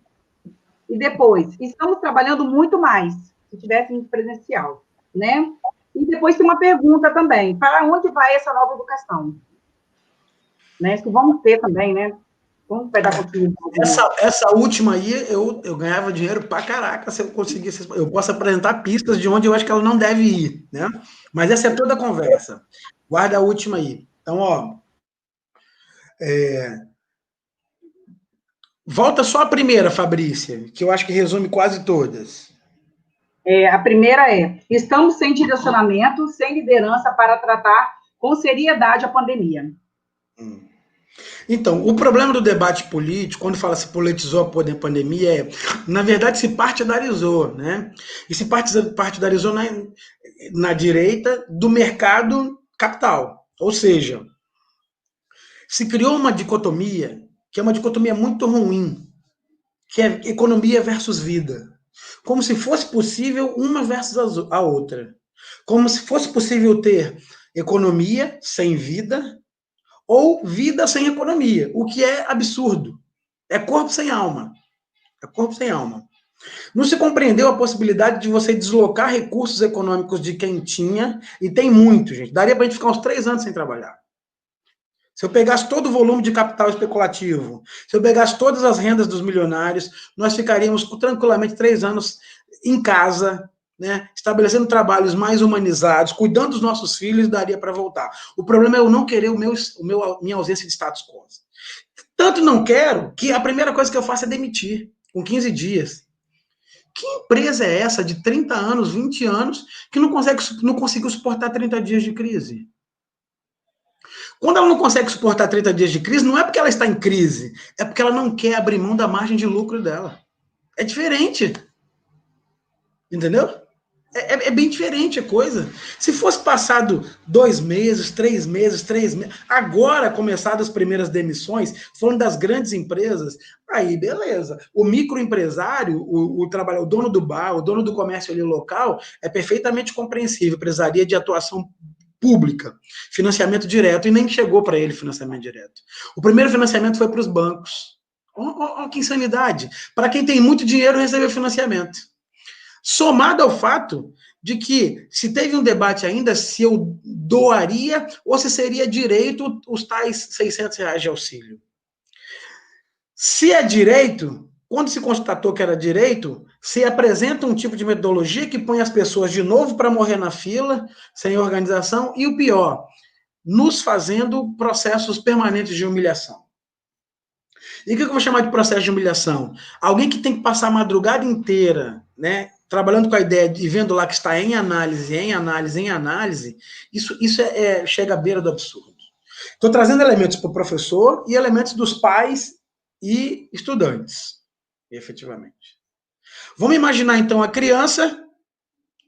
E depois, estamos trabalhando muito mais, se tivéssemos presencial, né? E depois tem uma pergunta também, para onde vai essa nova educação? Né? Isso vamos ter também, né? Vamos pegar essa última aí, eu ganhava dinheiro pra caraca se eu conseguisse. Eu posso apresentar pistas de onde eu acho que ela não deve ir, né? Mas essa é toda a conversa. Guarda a última aí. Então, ó. Volta só a primeira, Fabrícia, que eu acho que resume quase todas. A primeira é: estamos sem direcionamento, sem liderança para tratar com seriedade a pandemia. Então, o problema do debate político, quando fala se politizou a pandemia, na verdade, se partidarizou, né? E se partidarizou na direita do mercado capital. Ou seja, se criou uma dicotomia, que é uma dicotomia muito ruim, que é economia versus vida. Como se fosse possível uma versus a outra. Como se fosse possível ter economia sem vida, ou vida sem economia, o que é absurdo. É corpo sem alma. É corpo sem alma. Não se compreendeu a possibilidade de você deslocar recursos econômicos de quem tinha, e tem muito, gente. Daria para a gente ficar uns 3 anos sem trabalhar. Se eu pegasse todo o volume de capital especulativo, se eu pegasse todas as rendas dos milionários, nós ficaríamos tranquilamente 3 anos em casa, né, estabelecendo trabalhos mais humanizados, cuidando dos nossos filhos, daria para voltar. O problema é eu não querer minha ausência de status quo. Tanto não quero que a primeira coisa que eu faço é demitir, com 15 dias. Que empresa é essa de 30 anos, 20 anos, que não conseguiu suportar 30 dias de crise? Quando ela não consegue suportar 30 dias de crise, não é porque ela está em crise, é porque ela não quer abrir mão da margem de lucro dela. É diferente. Entendeu? É bem diferente a coisa. Se fosse passado 2 meses, 3 meses, agora começadas as primeiras demissões, falando das grandes empresas, aí beleza. O microempresário, o trabalhador, o dono do bar, o dono do comércio ali local, é perfeitamente compreensível, precisaria de atuação pública, financiamento direto, e nem chegou para ele financiamento direto. O primeiro financiamento foi para os bancos. Que insanidade. Para quem tem muito dinheiro, recebeu financiamento. Somado ao fato de que, se teve um debate ainda, se eu doaria ou se seria direito os tais R$600 de auxílio. Se é direito, quando se constatou que era direito, se apresenta um tipo de metodologia que põe as pessoas de novo para morrer na fila, sem organização, e o pior, nos fazendo processos permanentes de humilhação. E o que eu vou chamar de processo de humilhação? Alguém que tem que passar a madrugada inteira, né, trabalhando com a ideia e vendo lá que está em análise, isso chega à beira do absurdo. Estou trazendo elementos para o professor e elementos dos pais e estudantes, efetivamente. Vamos imaginar, então, a criança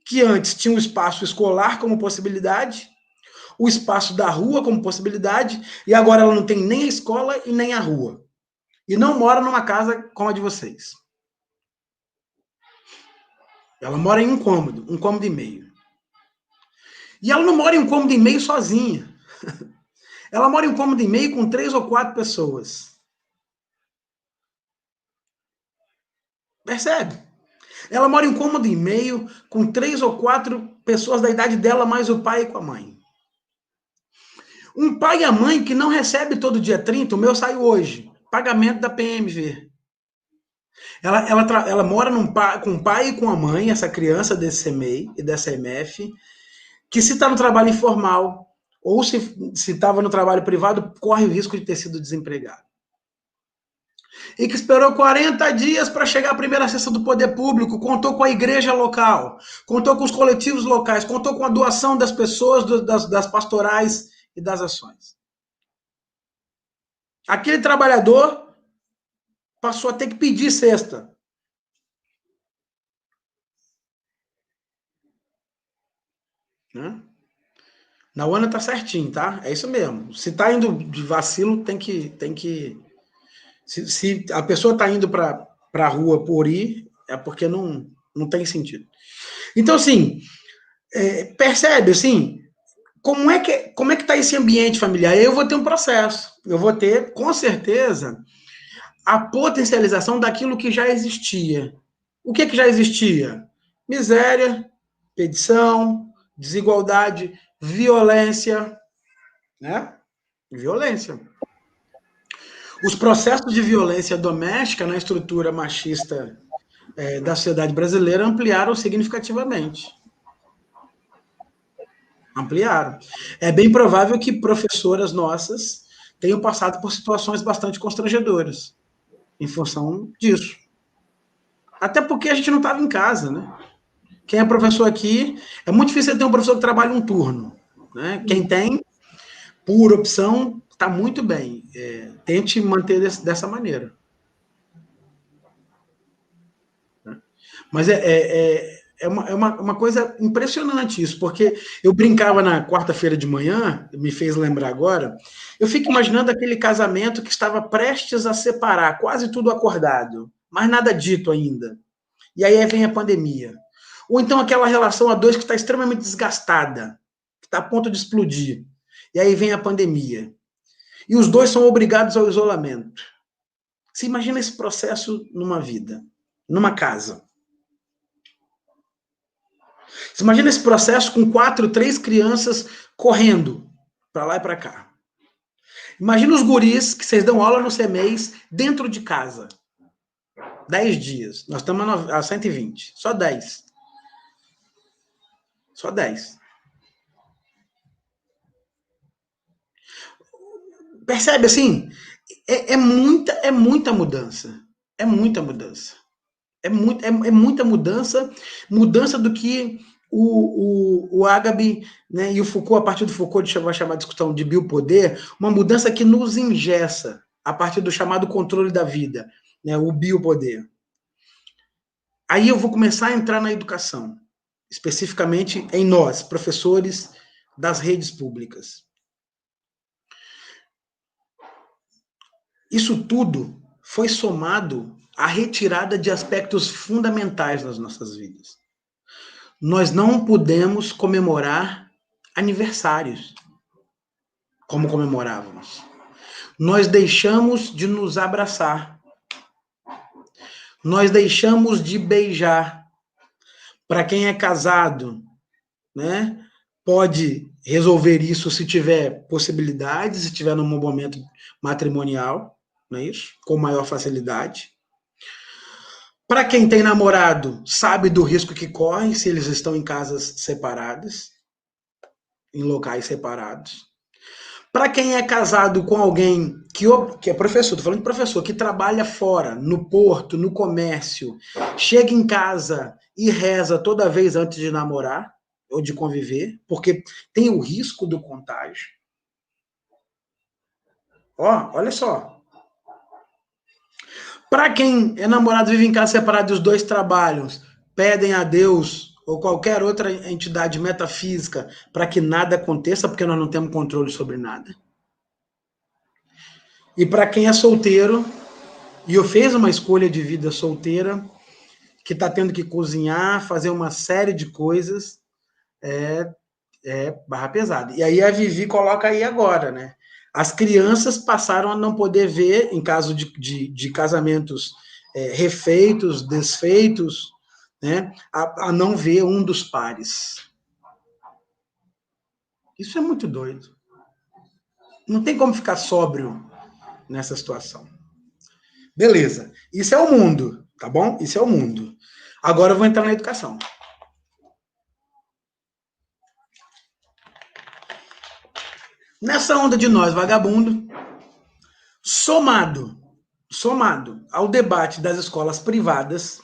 que antes tinha o espaço escolar como possibilidade, o espaço da rua como possibilidade, e agora ela não tem nem a escola e nem a rua. E não mora numa casa como a de vocês. Ela mora em um cômodo e meio. E ela não mora em um cômodo e meio sozinha. Ela mora em um cômodo e meio com 3 ou 4 pessoas. Percebe? Ela mora em um cômodo e meio com 3 ou 4 pessoas da idade dela, mais o pai e com a mãe. Um pai e a mãe que não recebe todo dia 30, o meu saiu hoje, pagamento da PMV. Ela mora com o pai e com a mãe, essa criança desse CMEI e dessa MF, que se está no trabalho informal ou se estava no trabalho privado, corre o risco de ter sido desempregado. E que esperou 40 dias para chegar à primeira sessão do poder público, contou com a igreja local, contou com os coletivos locais, contou com a doação das pessoas, das pastorais e das ações. Aquele trabalhador passou a ter que pedir cesta. Né? Na UANA tá certinho, tá? É isso mesmo. Se tá indo de vacilo, tem que... Se a pessoa tá indo para a rua por ir, é porque não tem sentido. Então, assim, percebe, assim, como é que tá esse ambiente familiar? Eu vou ter um processo. Eu vou ter, com certeza, a potencialização daquilo que já existia. O que já existia? Miséria, petição, desigualdade, violência, né? Violência. Os processos de violência doméstica na estrutura machista da sociedade brasileira ampliaram significativamente. Ampliaram. É bem provável que professoras nossas tenham passado por situações bastante constrangedoras em função disso. Até porque a gente não estava em casa, né? Quem é professor aqui, é muito difícil ter um professor que trabalha um turno. Né? Quem tem, por opção, está muito bem. Tente manter dessa maneira. Mas é uma coisa impressionante isso, porque eu brincava na quarta-feira de manhã, me fez lembrar agora, eu fico imaginando aquele casamento que estava prestes a separar, quase tudo acordado, mas nada dito ainda. E aí vem a pandemia. Ou então aquela relação a dois que está extremamente desgastada, que está a ponto de explodir. E aí vem a pandemia. E os dois são obrigados ao isolamento. Você imagina esse processo numa vida, numa casa. Você imagina esse processo com 3 crianças correndo para lá e para cá. Imagina os guris que vocês dão aula no CMEIs dentro de casa. 10 dias. Nós estamos a 120. Só 10. Só 10. Percebe, assim? É muita mudança. É muita mudança. É muita mudança do que o Agabe, né, e o Foucault, a partir do Foucault, vai chamar a discussão de biopoder, uma mudança que nos engessa, a partir do chamado controle da vida, né, o biopoder. Aí eu vou começar a entrar na educação. especificamente em nós, professores das redes públicas. Isso tudo foi somado à retirada de aspectos fundamentais nas nossas vidas. Nós não podemos comemorar aniversários como comemorávamos. Nós deixamos de nos abraçar. Nós deixamos de beijar. Para quem é casado, né, pode resolver isso se tiver possibilidades, se tiver num momento matrimonial, não é isso? Com maior facilidade. Para quem tem namorado, sabe do risco que corre se eles estão em casas separadas, em locais separados. Para quem é casado com alguém que é professor, estou falando de professor, que trabalha fora, no porto, no comércio, chega em casa e reza toda vez antes de namorar ou de conviver, porque tem o risco do contágio. Ó, olha só. Para quem é namorado, vive em casa separado e os dois trabalham, pedem a Deus ou qualquer outra entidade metafísica para que nada aconteça, porque nós não temos controle sobre nada. E para quem é solteiro, e fez uma escolha de vida solteira, que está tendo que cozinhar, fazer uma série de coisas, é barra pesada. E aí a Vivi coloca aí agora, né? As crianças passaram a não poder ver, em caso de casamentos refeitos, desfeitos, né? A não ver um dos pares. Isso é muito doido. Não tem como ficar sóbrio nessa situação. Beleza. Isso é o mundo, tá bom? Isso é o mundo. Agora eu vou entrar na educação. Nessa onda de nós, vagabundo, somado ao debate das escolas privadas,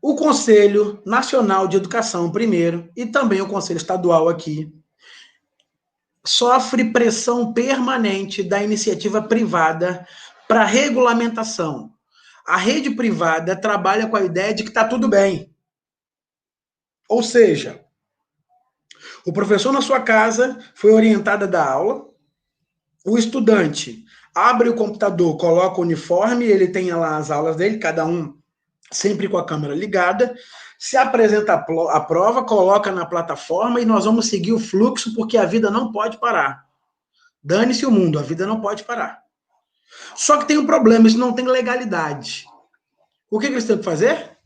o Conselho Nacional de Educação, primeiro, e também o Conselho Estadual aqui, sofre pressão permanente da iniciativa privada para regulamentação. A rede privada trabalha com a ideia de que está tudo bem. Ou seja, o professor na sua casa foi orientado a dar aula, o estudante abre o computador, coloca o uniforme, ele tem lá as aulas dele, cada um sempre com a câmera ligada, se apresenta a prova, coloca na plataforma e nós vamos seguir o fluxo porque a vida não pode parar. Dane-se o mundo, a vida não pode parar. Só que tem um problema, isso não tem legalidade. O que eles têm que fazer?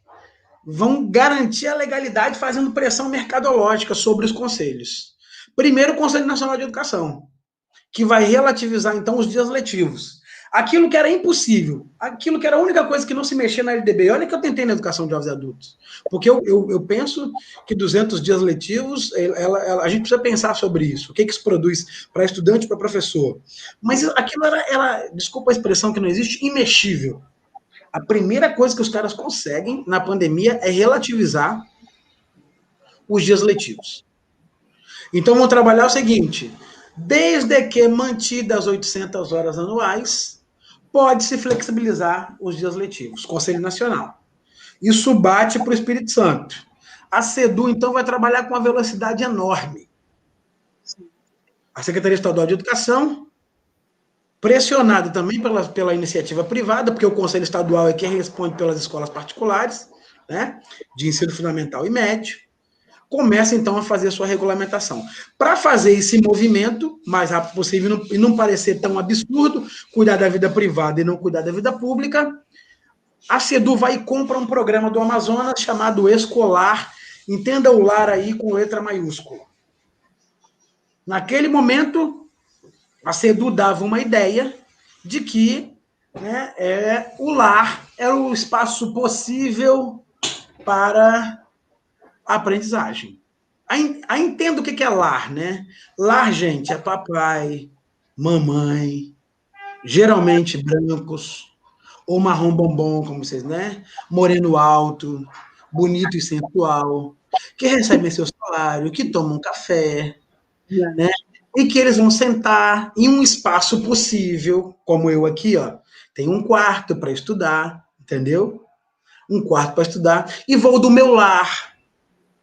Vão garantir a legalidade fazendo pressão mercadológica sobre os conselhos. Primeiro, o Conselho Nacional de Educação, que vai relativizar, então, os dias letivos. Aquilo que era impossível, aquilo que era a única coisa que não se mexia na LDB. Olha que eu tentei na educação de jovens e adultos. Porque eu penso que 200 dias letivos, a gente precisa pensar sobre isso. O que isso produz para estudante e para professor. Mas aquilo era, desculpa a expressão que não existe, imexível. A primeira coisa que os caras conseguem na pandemia é relativizar os dias letivos. Então, vão trabalhar o seguinte: desde que mantidas 800 horas anuais, pode-se flexibilizar os dias letivos. Conselho Nacional. Isso bate para o Espírito Santo. A SEDU, então, vai trabalhar com uma velocidade enorme. A Secretaria Estadual de Educação, pressionada também pela iniciativa privada, porque o Conselho Estadual é quem responde pelas escolas particulares, né, de ensino fundamental e médio, começa, então, a fazer a sua regulamentação. Para fazer esse movimento mais rápido possível e não parecer tão absurdo, cuidar da vida privada e não cuidar da vida pública, a SEDU vai e compra um programa do Amazonas chamado Escolar, entenda o lar aí com letra maiúscula. Naquele momento, a SEDU dava uma ideia de que, né, o lar era o espaço possível para a aprendizagem. Aí entendo o que é lar, né? Lar, gente, é papai, mamãe, geralmente brancos, ou marrom bombom, como vocês, né? Moreno alto, bonito e sensual, que recebem seu salário, que tomam café, né? E que eles vão sentar em um espaço possível, como eu aqui, ó, tem um quarto para estudar, entendeu? Um quarto para estudar, e vou do meu lar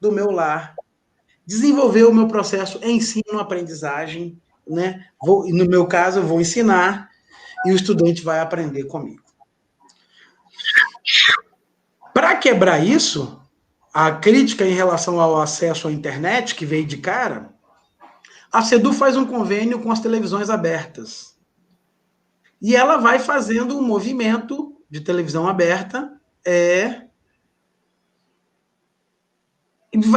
do meu lar, desenvolver o meu processo ensino-aprendizagem, né? No meu caso, eu vou ensinar e o estudante vai aprender comigo. Para quebrar isso, a crítica em relação ao acesso à internet, que veio de cara, a SEDU faz um convênio com as televisões abertas. E ela vai fazendo um movimento de televisão aberta.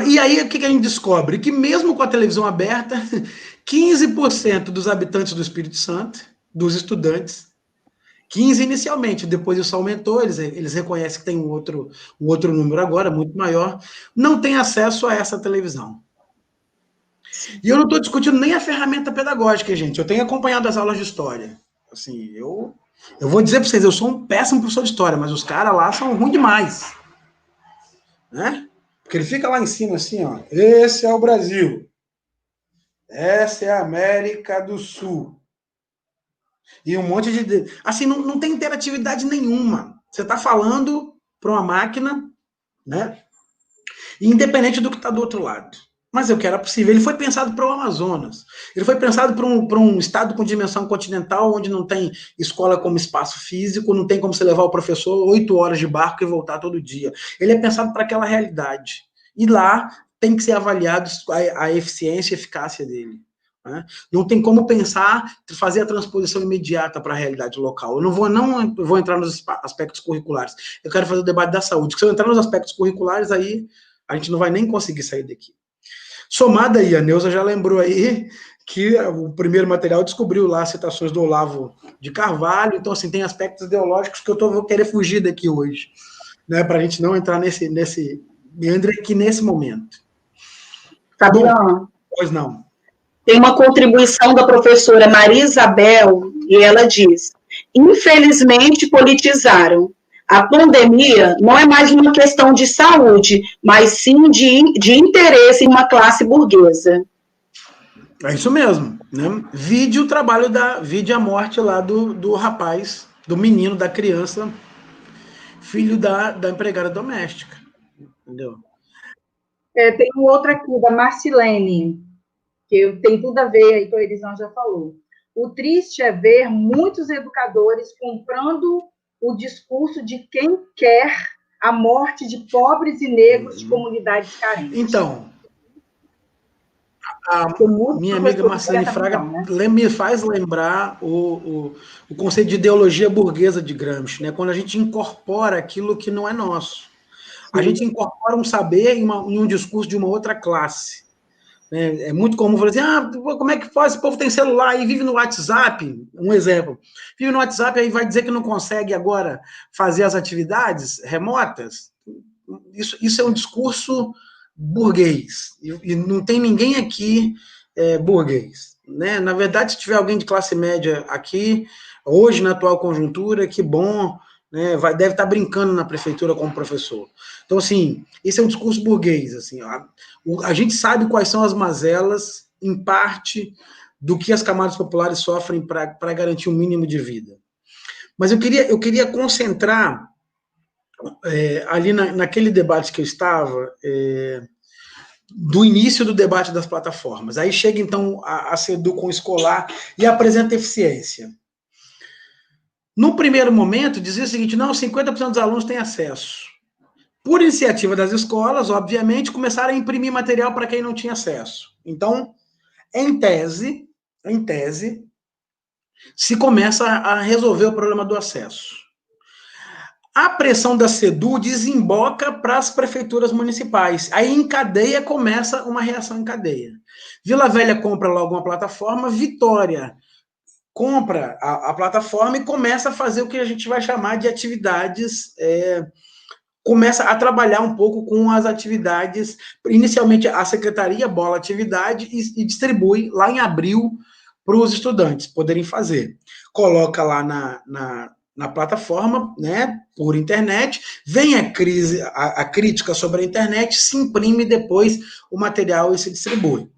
E aí, o que a gente descobre? Que mesmo com a televisão aberta, 15% dos habitantes do Espírito Santo, dos estudantes, 15 inicialmente, depois isso aumentou, eles reconhecem que tem um outro número agora, muito maior, não tem acesso a essa televisão. E eu não estou discutindo nem a ferramenta pedagógica, gente. Eu tenho acompanhado as aulas de história. Assim, eu vou dizer para vocês, eu sou um péssimo professor de história, mas os caras lá são ruins demais. Né? Porque ele fica lá em cima assim, ó. Esse é o Brasil. Essa é a América do Sul. E um monte de... Assim, não tem interatividade nenhuma. Você está falando para uma máquina, né? Independente do que está do outro lado. Mas é o que era possível. Ele foi pensado para o Amazonas. Ele foi pensado para um estado com dimensão continental, onde não tem escola como espaço físico, não tem como você levar o professor 8 horas de barco e voltar todo dia. Ele é pensado para aquela realidade. E lá tem que ser avaliado a eficiência e eficácia dele. Né? Não tem como pensar, fazer a transposição imediata para a realidade local. Eu não vou entrar nos aspectos curriculares. Eu quero fazer o debate da saúde. Se eu entrar nos aspectos curriculares, aí a gente não vai nem conseguir sair daqui. Somada aí, a Neuza já lembrou aí que o primeiro material descobriu lá citações do Olavo de Carvalho, então, assim, tem aspectos ideológicos que eu vou querer fugir daqui hoje, né, para a gente não entrar nesse meandre aqui nesse momento. Fabiano, pois não. Tem uma contribuição da professora Maria Isabel, e ela diz: infelizmente politizaram. A pandemia não é mais uma questão de saúde, mas sim de interesse em uma classe burguesa. É isso mesmo. Né? Vide o trabalho vide a morte lá do rapaz, do menino, da criança, filho da empregada doméstica. Entendeu? Tem um outro aqui, da Marcilene, que tem tudo a ver aí com a Elisão já falou. O triste é ver muitos educadores comprando o discurso de quem quer a morte de pobres e negros de comunidades carentes. Então, a minha amiga Marcele Fraga, né, me faz lembrar o conceito de ideologia burguesa de Gramsci, né? Quando a gente incorpora aquilo que não é nosso. Sim. A gente incorpora um saber em um discurso de uma outra classe. É muito comum falar assim, como é que faz? Esse povo tem celular e vive no WhatsApp, um exemplo. Vive no WhatsApp e vai dizer que não consegue agora fazer as atividades remotas? Isso é um discurso burguês. E não tem ninguém aqui burguês. Né? Na verdade, se tiver alguém de classe média aqui, hoje, na atual conjuntura, que bom, né? Deve estar brincando na prefeitura como professor. Então, assim, esse é um discurso burguês. Assim, a gente sabe quais são as mazelas, em parte, do que as camadas populares sofrem para garantir um mínimo de vida. Mas eu queria concentrar ali naquele debate que eu estava, do início do debate das plataformas. Aí chega, então, a SEDU com o escolar e apresenta eficiência. No primeiro momento, dizia o seguinte, não, 50% dos alunos têm acesso. Por iniciativa das escolas, obviamente, começaram a imprimir material para quem não tinha acesso. Então, em tese, se começa a resolver o problema do acesso. A pressão da SEDU desemboca para as prefeituras municipais. Aí, em cadeia, começa uma reação em cadeia. Vila Velha compra logo uma plataforma, Vitória compra a plataforma e começa a fazer o que a gente vai chamar de atividades... começa a trabalhar um pouco com as atividades, inicialmente a secretaria bola atividade e distribui lá em abril para os estudantes poderem fazer. Coloca lá na plataforma, né, por internet, vem a crítica sobre a internet, se imprime depois o material e se distribui.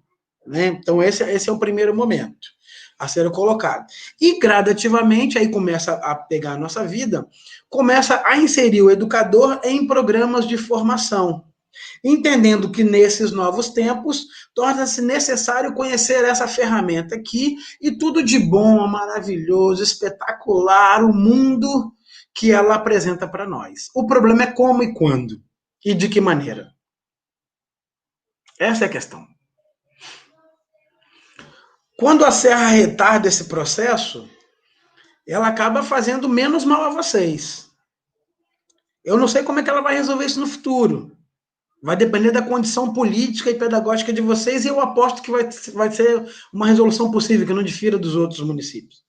Né? Então esse é o primeiro momento a ser colocado. E gradativamente, aí começa a pegar a nossa vida, começa a inserir o educador em programas de formação. Entendendo que nesses novos tempos torna-se necessário conhecer essa ferramenta aqui e tudo de bom, maravilhoso, espetacular, o mundo que ela apresenta para nós. O problema é como e quando e de que maneira. Essa é a questão. Quando a Serra retarda esse processo, ela acaba fazendo menos mal a vocês. Eu não sei como é que ela vai resolver isso no futuro. Vai depender da condição política e pedagógica de vocês, e eu aposto que vai ser uma resolução possível, que não difira dos outros municípios.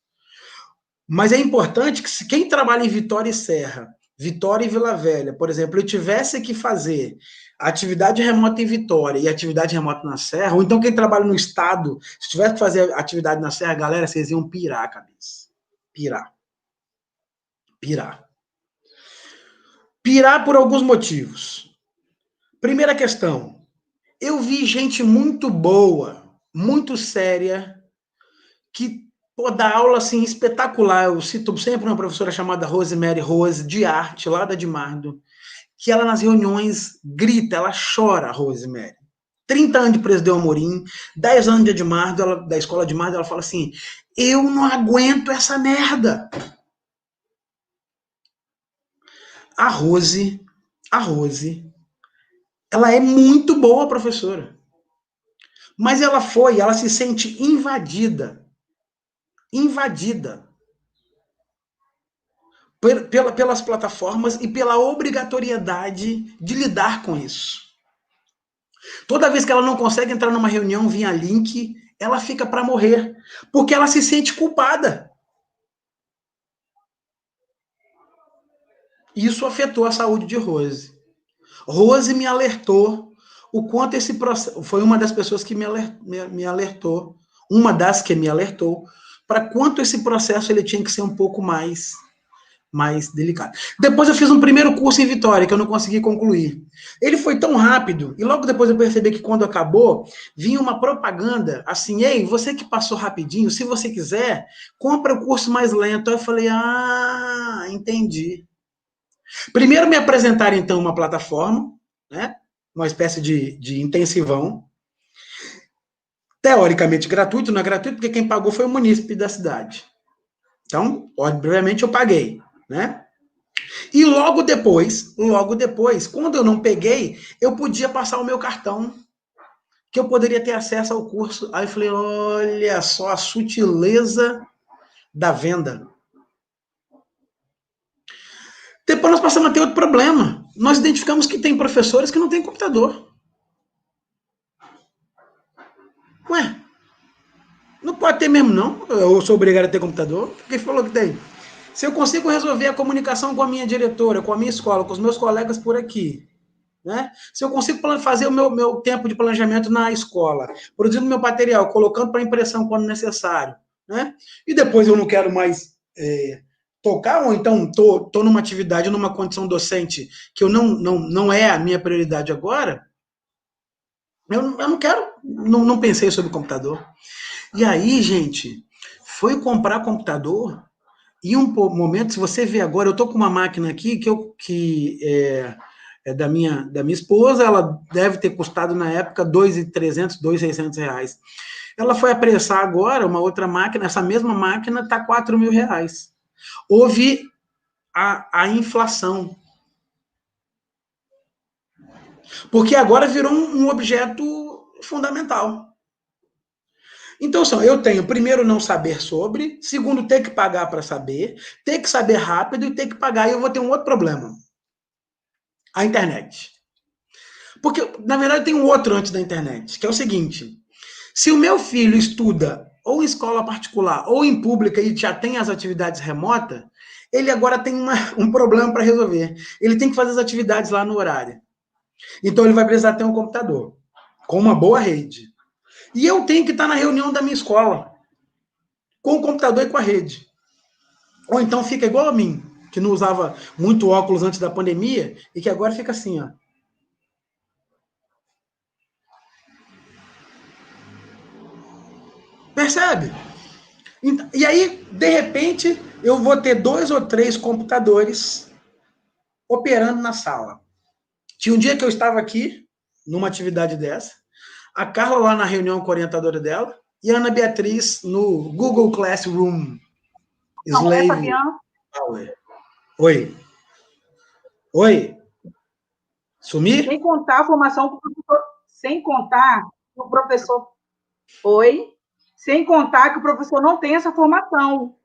Mas é importante que, se quem trabalha em Vitória e Serra, Vitória e Vila Velha, por exemplo, eu tivesse que fazer atividade remota em Vitória e atividade remota na Serra, ou então quem trabalha no estado, se tivesse que fazer atividade na Serra, galera, vocês iam pirar a cabeça. Pirar. Pirar por alguns motivos. Primeira questão, eu vi gente muito boa, muito séria, que dá aula assim espetacular. Eu cito sempre uma professora chamada Rosemary Rose, de arte, lá da Edmardo, que ela nas reuniões grita, ela chora, Rosemary. 30 anos de Presidente Amorim, 10 anos de Edmardo, da escola de Edmardo, ela fala assim, eu não aguento essa merda. A Rose, ela é muito boa professora. Mas ela se sente invadida pelas plataformas e pela obrigatoriedade de lidar com isso. Toda vez que ela não consegue entrar numa reunião via link, ela fica para morrer, porque ela se sente culpada. Isso afetou a saúde de Rose. Rose me alertou o quanto esse processo... Foi uma das pessoas que me alertou, uma das que me alertou, para quanto esse processo ele tinha que ser um pouco mais delicado. Depois eu fiz um primeiro curso em Vitória, que eu não consegui concluir. Ele foi tão rápido, e logo depois eu percebi que quando acabou, vinha uma propaganda, assim, ei, você que passou rapidinho, se você quiser, compra o curso mais lento. Aí eu falei, entendi. Primeiro me apresentaram, então, uma plataforma, né? Uma espécie de intensivão, teoricamente gratuito, não é gratuito, porque quem pagou foi o munícipe da cidade. Então, obviamente, eu paguei, né? E logo depois, quando eu não peguei, eu podia passar o meu cartão, que eu poderia ter acesso ao curso. Aí eu falei, olha só a sutileza da venda. Depois nós passamos a ter outro problema. Nós identificamos que tem professores que não têm computador. Ué, não pode ter mesmo, não. Eu sou obrigado a ter computador. Quem falou que tem? Se eu consigo resolver a comunicação com a minha diretora, com a minha escola, com os meus colegas por aqui, né? Se eu consigo fazer o meu tempo de planejamento na escola, produzindo meu material, colocando para impressão quando necessário, né? E depois eu não quero mais tocar, ou então estou numa atividade, numa condição docente que eu não é a minha prioridade agora, eu não quero, não pensei sobre o computador. E aí, gente, foi comprar computador, e um momento, se você ver agora, eu estou com uma máquina aqui que é da minha esposa, ela deve ter custado na época R$2.300, R$2.600. Ela foi apressar agora uma outra máquina, essa mesma máquina está R$4.000. Houve a inflação. Porque agora virou um objeto fundamental. Então, eu tenho, primeiro, não saber sobre, segundo, ter que pagar para saber, ter que saber rápido e ter que pagar. E eu vou ter um outro problema. A internet. Porque, na verdade, tem um outro antes da internet, que é o seguinte. Se o meu filho estuda ou em escola particular ou em pública e já tem as atividades remotas, ele agora tem um problema para resolver. Ele tem que fazer as atividades lá no horário. Então, ele vai precisar ter um computador com uma boa rede. E eu tenho que estar na reunião da minha escola, com o computador e com a rede. Ou então fica igual a mim, que não usava muito óculos antes da pandemia, e que agora fica assim, ó. Percebe? E aí, de repente, eu vou ter 2 ou 3 computadores operando na sala. Tinha um dia que eu estava aqui, numa atividade dessa, a Carla lá na reunião com a orientadora dela, e a Ana Beatriz no Google Classroom. Não, é, Slave Fabiano? Power. Oi. Oi. Sumi? Sem contar a formação que o professor... Sem contar que o professor... Oi? Sem contar que o professor não tem essa formação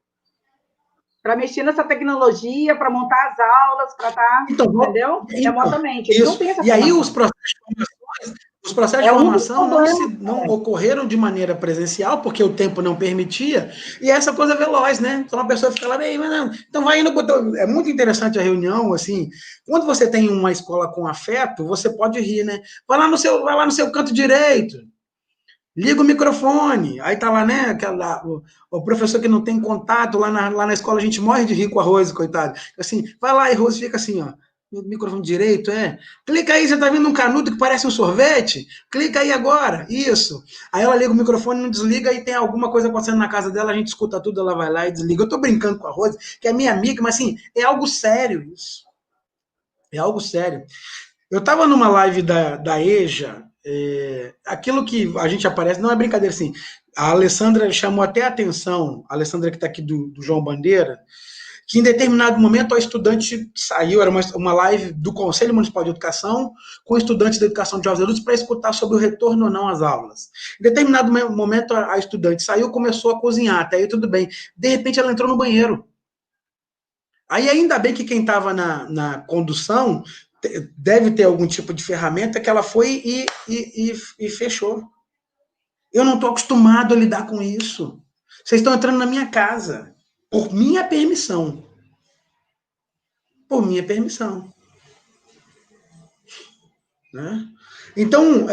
para mexer nessa tecnologia, para montar as aulas, para estar, entendeu? Remotamente. Ele não tem essa formação. E aí os processos de formação não ocorreram de maneira presencial, porque o tempo não permitia, e essa coisa veloz, né? Então a pessoa fica lá, mas não, então vai indo, é muito interessante a reunião, assim, quando você tem uma escola com afeto, você pode rir, né? Vai lá no seu canto direito, liga o microfone, aí tá lá, né, o professor que não tem contato, lá na escola a gente morre de rir com a Rose, coitado. Assim, vai lá e Rose fica assim, ó, no microfone direito, clica aí, você tá vendo um canudo que parece um sorvete? Clica aí agora, isso. Aí ela liga o microfone, não desliga, e tem alguma coisa acontecendo na casa dela, a gente escuta tudo, ela vai lá e desliga. Eu tô brincando com a Rose, que é minha amiga, mas assim, é algo sério isso. É algo sério. Eu tava numa live da EJA, aquilo que a gente aparece, não é brincadeira assim, a Alessandra chamou até a atenção, a Alessandra que está aqui do João Bandeira, que em determinado momento a estudante saiu, era uma live do Conselho Municipal de Educação, com estudantes da educação de jovens adultos para escutar sobre o retorno ou não às aulas. Em determinado momento a estudante saiu, começou a cozinhar, até aí tudo bem. De repente ela entrou no banheiro. Aí ainda bem que quem estava na condução deve ter algum tipo de ferramenta que ela foi e fechou. Eu não estou acostumado a lidar com isso. Vocês estão entrando na minha casa, por minha permissão. Por minha permissão. Né? Então,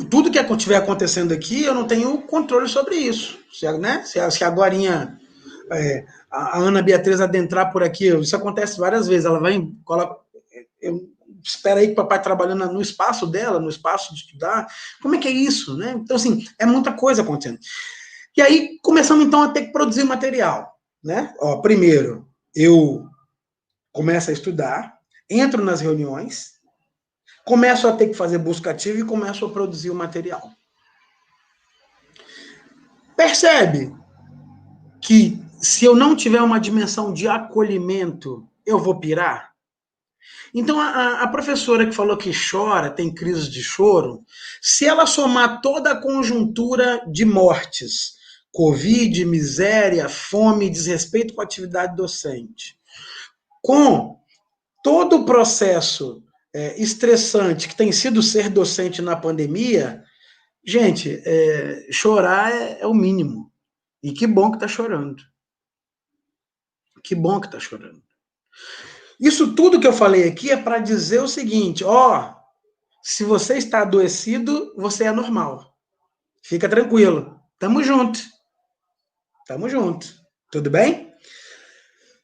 tudo que estiver acontecendo aqui, eu não tenho controle sobre isso. Se agorinha... a Ana Beatriz adentrar por aqui, isso acontece várias vezes, ela vai, espera aí que o papai trabalhando no espaço dela, no espaço de estudar, como é que é isso, né? Então, assim, é muita coisa acontecendo. E aí, começamos, então, a ter que produzir material, né? Primeiro, eu começo a estudar, entro nas reuniões, começo a ter que fazer busca ativa e começo a produzir o material. Percebe que se eu não tiver uma dimensão de acolhimento, eu vou pirar? Então, a professora que falou que chora, tem crise de choro, se ela somar toda a conjuntura de mortes, Covid, miséria, fome, desrespeito com a atividade docente, com todo o processo estressante que tem sido ser docente na pandemia, gente, chorar é o mínimo. E que bom que está chorando. Que bom que está chorando. Isso tudo que eu falei aqui é para dizer o seguinte, se você está adoecido, você é normal. Fica tranquilo. Tamo junto. Tamo junto. Tudo bem?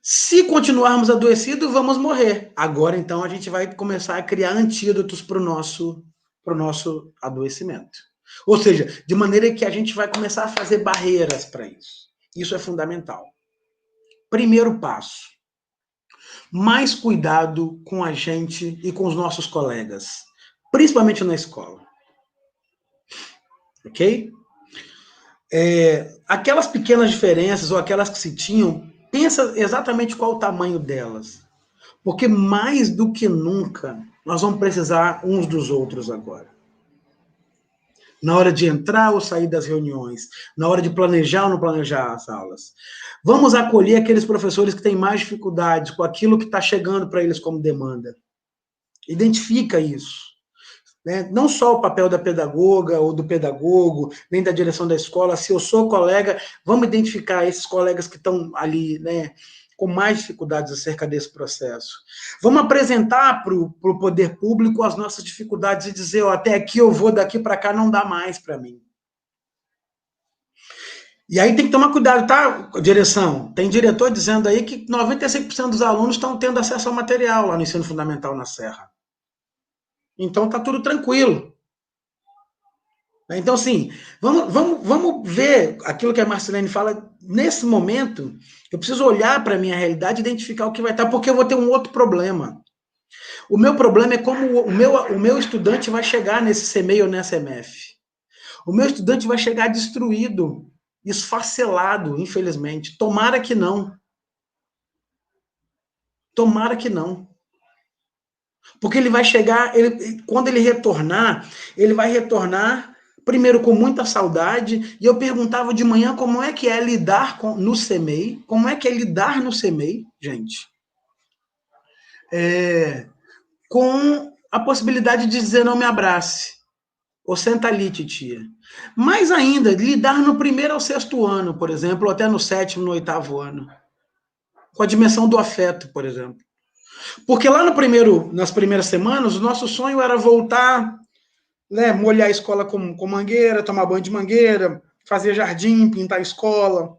Se continuarmos adoecidos, vamos morrer. Agora, então, a gente vai começar a criar antídotos para o nosso adoecimento. Ou seja, de maneira que a gente vai começar a fazer barreiras para isso. Isso é fundamental. Primeiro passo. Mais cuidado com a gente e com os nossos colegas, principalmente na escola. Ok? Aquelas pequenas diferenças ou aquelas que se tinham, pensa exatamente qual o tamanho delas. Porque mais do que nunca, nós vamos precisar uns dos outros agora. Na hora de entrar ou sair das reuniões, na hora de planejar ou não planejar as aulas. Vamos acolher aqueles professores que têm mais dificuldades com aquilo que está chegando para eles como demanda. Identifica isso. Né? Não só o papel da pedagoga ou do pedagogo, nem da direção da escola. Se eu sou colega, vamos identificar esses colegas que estão ali, né, com mais dificuldades acerca desse processo. Vamos apresentar para o poder público as nossas dificuldades e dizer, até aqui eu vou, daqui para cá não dá mais para mim. E aí tem que tomar cuidado, tá, direção? Tem diretor dizendo aí que 95% dos alunos estão tendo acesso ao material lá no ensino fundamental na Serra. Então tá tudo tranquilo. Então, assim, vamos ver aquilo que a Marcelene fala. Nesse momento, eu preciso olhar para a minha realidade e identificar o que vai estar, porque eu vou ter um outro problema. O meu problema é como o meu estudante vai chegar nesse CMEI ou nessa MF. O meu estudante vai chegar destruído, esfacelado, infelizmente. Tomara que não. Tomara que não. Porque ele vai chegar, quando ele vai retornar, primeiro com muita saudade, e eu perguntava de manhã como é que é lidar no CMEI, como é que é lidar no CMEI, gente, com a possibilidade de dizer não me abrace, ou senta ali, titia. Mais ainda, lidar no 1º ao 6º ano, por exemplo, ou até no 7º, no 8º ano, com a dimensão do afeto, por exemplo. Porque lá nas primeiras semanas, o nosso sonho era voltar, né, molhar a escola com mangueira, tomar banho de mangueira, fazer jardim, pintar a escola,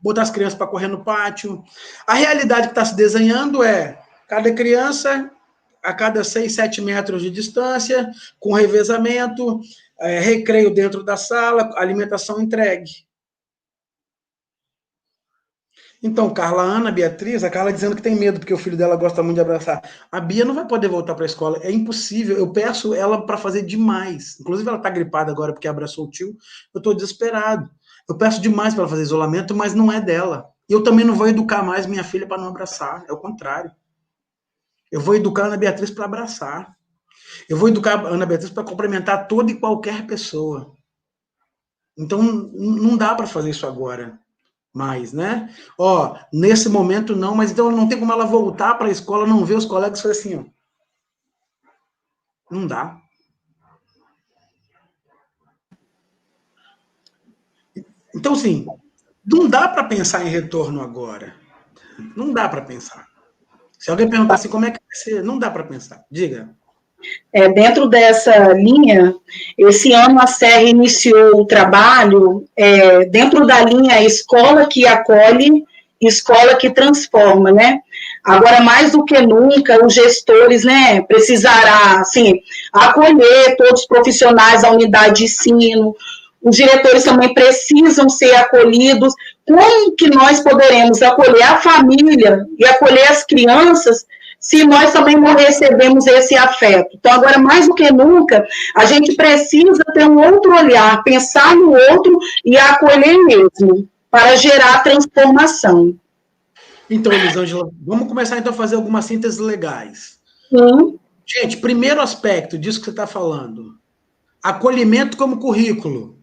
botar as crianças para correr no pátio. A realidade que está se desenhando é cada criança a cada 6, 7 metros de distância, com revezamento, recreio dentro da sala, alimentação entregue. Então, Carla, Ana, Beatriz, a Carla dizendo que tem medo, porque o filho dela gosta muito de abraçar. A Bia não vai poder voltar para a escola, é impossível. Eu peço ela para fazer demais. Inclusive, ela está gripada agora porque abraçou o tio. Eu estou desesperado. Eu peço demais para ela fazer isolamento, mas não é dela. E eu também não vou educar mais minha filha para não abraçar, é o contrário. Eu vou educar a Ana Beatriz para abraçar. Eu vou educar a Ana Beatriz para cumprimentar toda e qualquer pessoa. Então, não dá para fazer isso agora. Mais, né? Ó, nesse momento não, mas então não tem como ela voltar para a escola, não ver os colegas e fazer assim, ó. Não dá. Então, assim, não dá para pensar em retorno agora. Não dá para pensar. Se alguém perguntar assim, como é que vai ser? Não dá para pensar. Diga. Dentro dessa linha, esse ano a SER iniciou o trabalho dentro da linha escola que acolhe, escola que transforma, né? Agora, mais do que nunca, os gestores, né, precisará, assim, acolher todos os profissionais da unidade de ensino, os diretores também precisam ser acolhidos. Como que nós poderemos acolher a família e acolher as crianças se nós também não recebemos esse afeto? Então, agora, mais do que nunca, a gente precisa ter um outro olhar, pensar no outro e acolher mesmo, para gerar transformação. Então, Elisângela, vamos começar então a fazer algumas sínteses legais. Gente, primeiro aspecto disso que você está falando, acolhimento como currículo.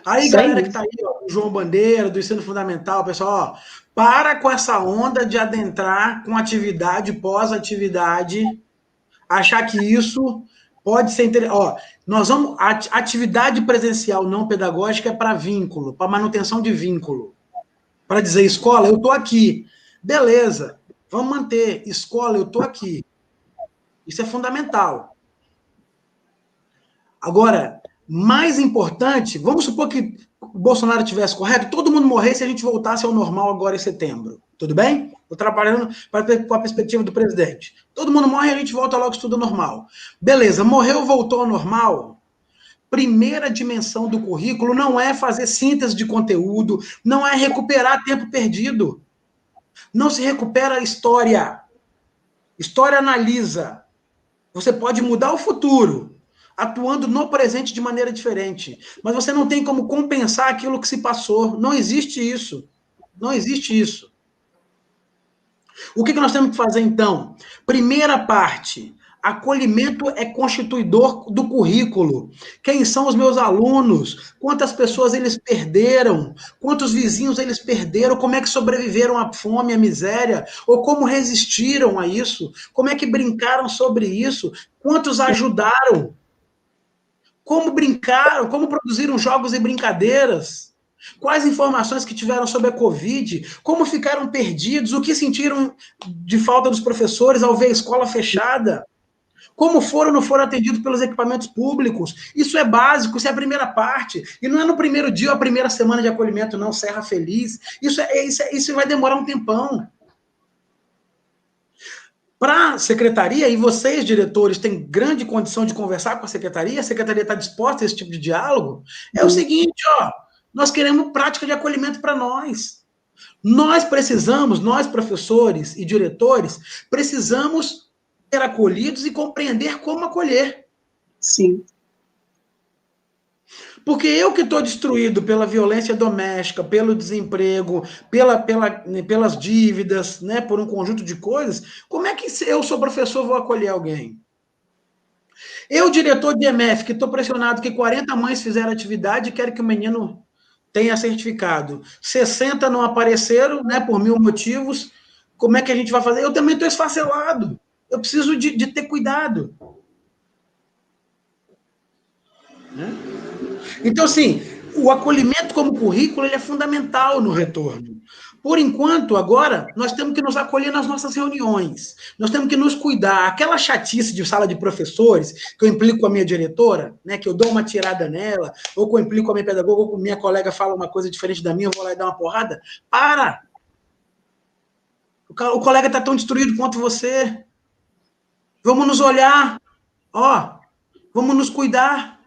Aí, galera que está aí, ó, o João Bandeira, do Ensino Fundamental, pessoal, ó, para com essa onda de adentrar com atividade pós-atividade, achar que isso pode ser interessante. Ó, nós vamos. A atividade presencial não pedagógica é para vínculo, para manutenção de vínculo. Para dizer, escola, eu estou aqui. Beleza, vamos manter. Escola, eu estou aqui. Isso é fundamental. Agora, mais importante, vamos supor que o Bolsonaro tivesse correto, todo mundo morresse e a gente voltasse ao normal agora em setembro. Tudo bem? Estou trabalhando com a perspectiva do presidente. Todo mundo morre e a gente volta logo, tudo normal. Beleza, morreu, voltou ao normal. Primeira dimensão do currículo não é fazer síntese de conteúdo, não é recuperar tempo perdido. Não se recupera a história. História analisa. Você pode mudar o futuro, atuando no presente de maneira diferente. Mas você não tem como compensar aquilo que se passou. Não existe isso. Não existe isso. O que nós temos que fazer, então? Primeira parte, acolhimento é constituidor do currículo. Quem são os meus alunos? Quantas pessoas eles perderam? Quantos vizinhos eles perderam? Como é que sobreviveram à fome, à miséria? Ou como resistiram a isso? Como é que brincaram sobre isso? Quantos ajudaram? Como brincaram? Como produziram jogos e brincadeiras? Quais informações que tiveram sobre a Covid? Como ficaram perdidos? O que sentiram de falta dos professores ao ver a escola fechada? Como foram ou não foram atendidos pelos equipamentos públicos? Isso é básico, isso é a primeira parte. E não é no primeiro dia ou a primeira semana de acolhimento, não, Serra Feliz. Isso vai demorar um tempão. Para a secretaria, e vocês, diretores, têm grande condição de conversar com a secretaria está disposta a esse tipo de diálogo, é o seguinte, ó, nós queremos prática de acolhimento para nós. Nós, professores e diretores, precisamos ser acolhidos e compreender como acolher. Sim. Porque eu que estou destruído pela violência doméstica, pelo desemprego, pelas dívidas, né, por um conjunto de coisas, como é que eu sou professor vou acolher alguém? Eu, diretor de EMF, que estou pressionado que 40 mães fizeram atividade e quero que o menino tenha certificado. 60 não apareceram, né, por 1000 motivos. Como é que a gente vai fazer? Eu também estou esfacelado. Eu preciso de ter cuidado. Né? Então, assim, o acolhimento como currículo ele é fundamental no retorno. Por enquanto, agora, nós temos que nos acolher nas nossas reuniões. Nós temos que nos cuidar. Aquela chatice de sala de professores, que eu implico com a minha diretora, né, que eu dou uma tirada nela, ou que eu implico com a minha pedagoga, ou que minha colega fala uma coisa diferente da minha, eu vou lá e dar uma porrada. Para! O colega está tão destruído quanto você. Vamos nos olhar. Ó, vamos nos cuidar.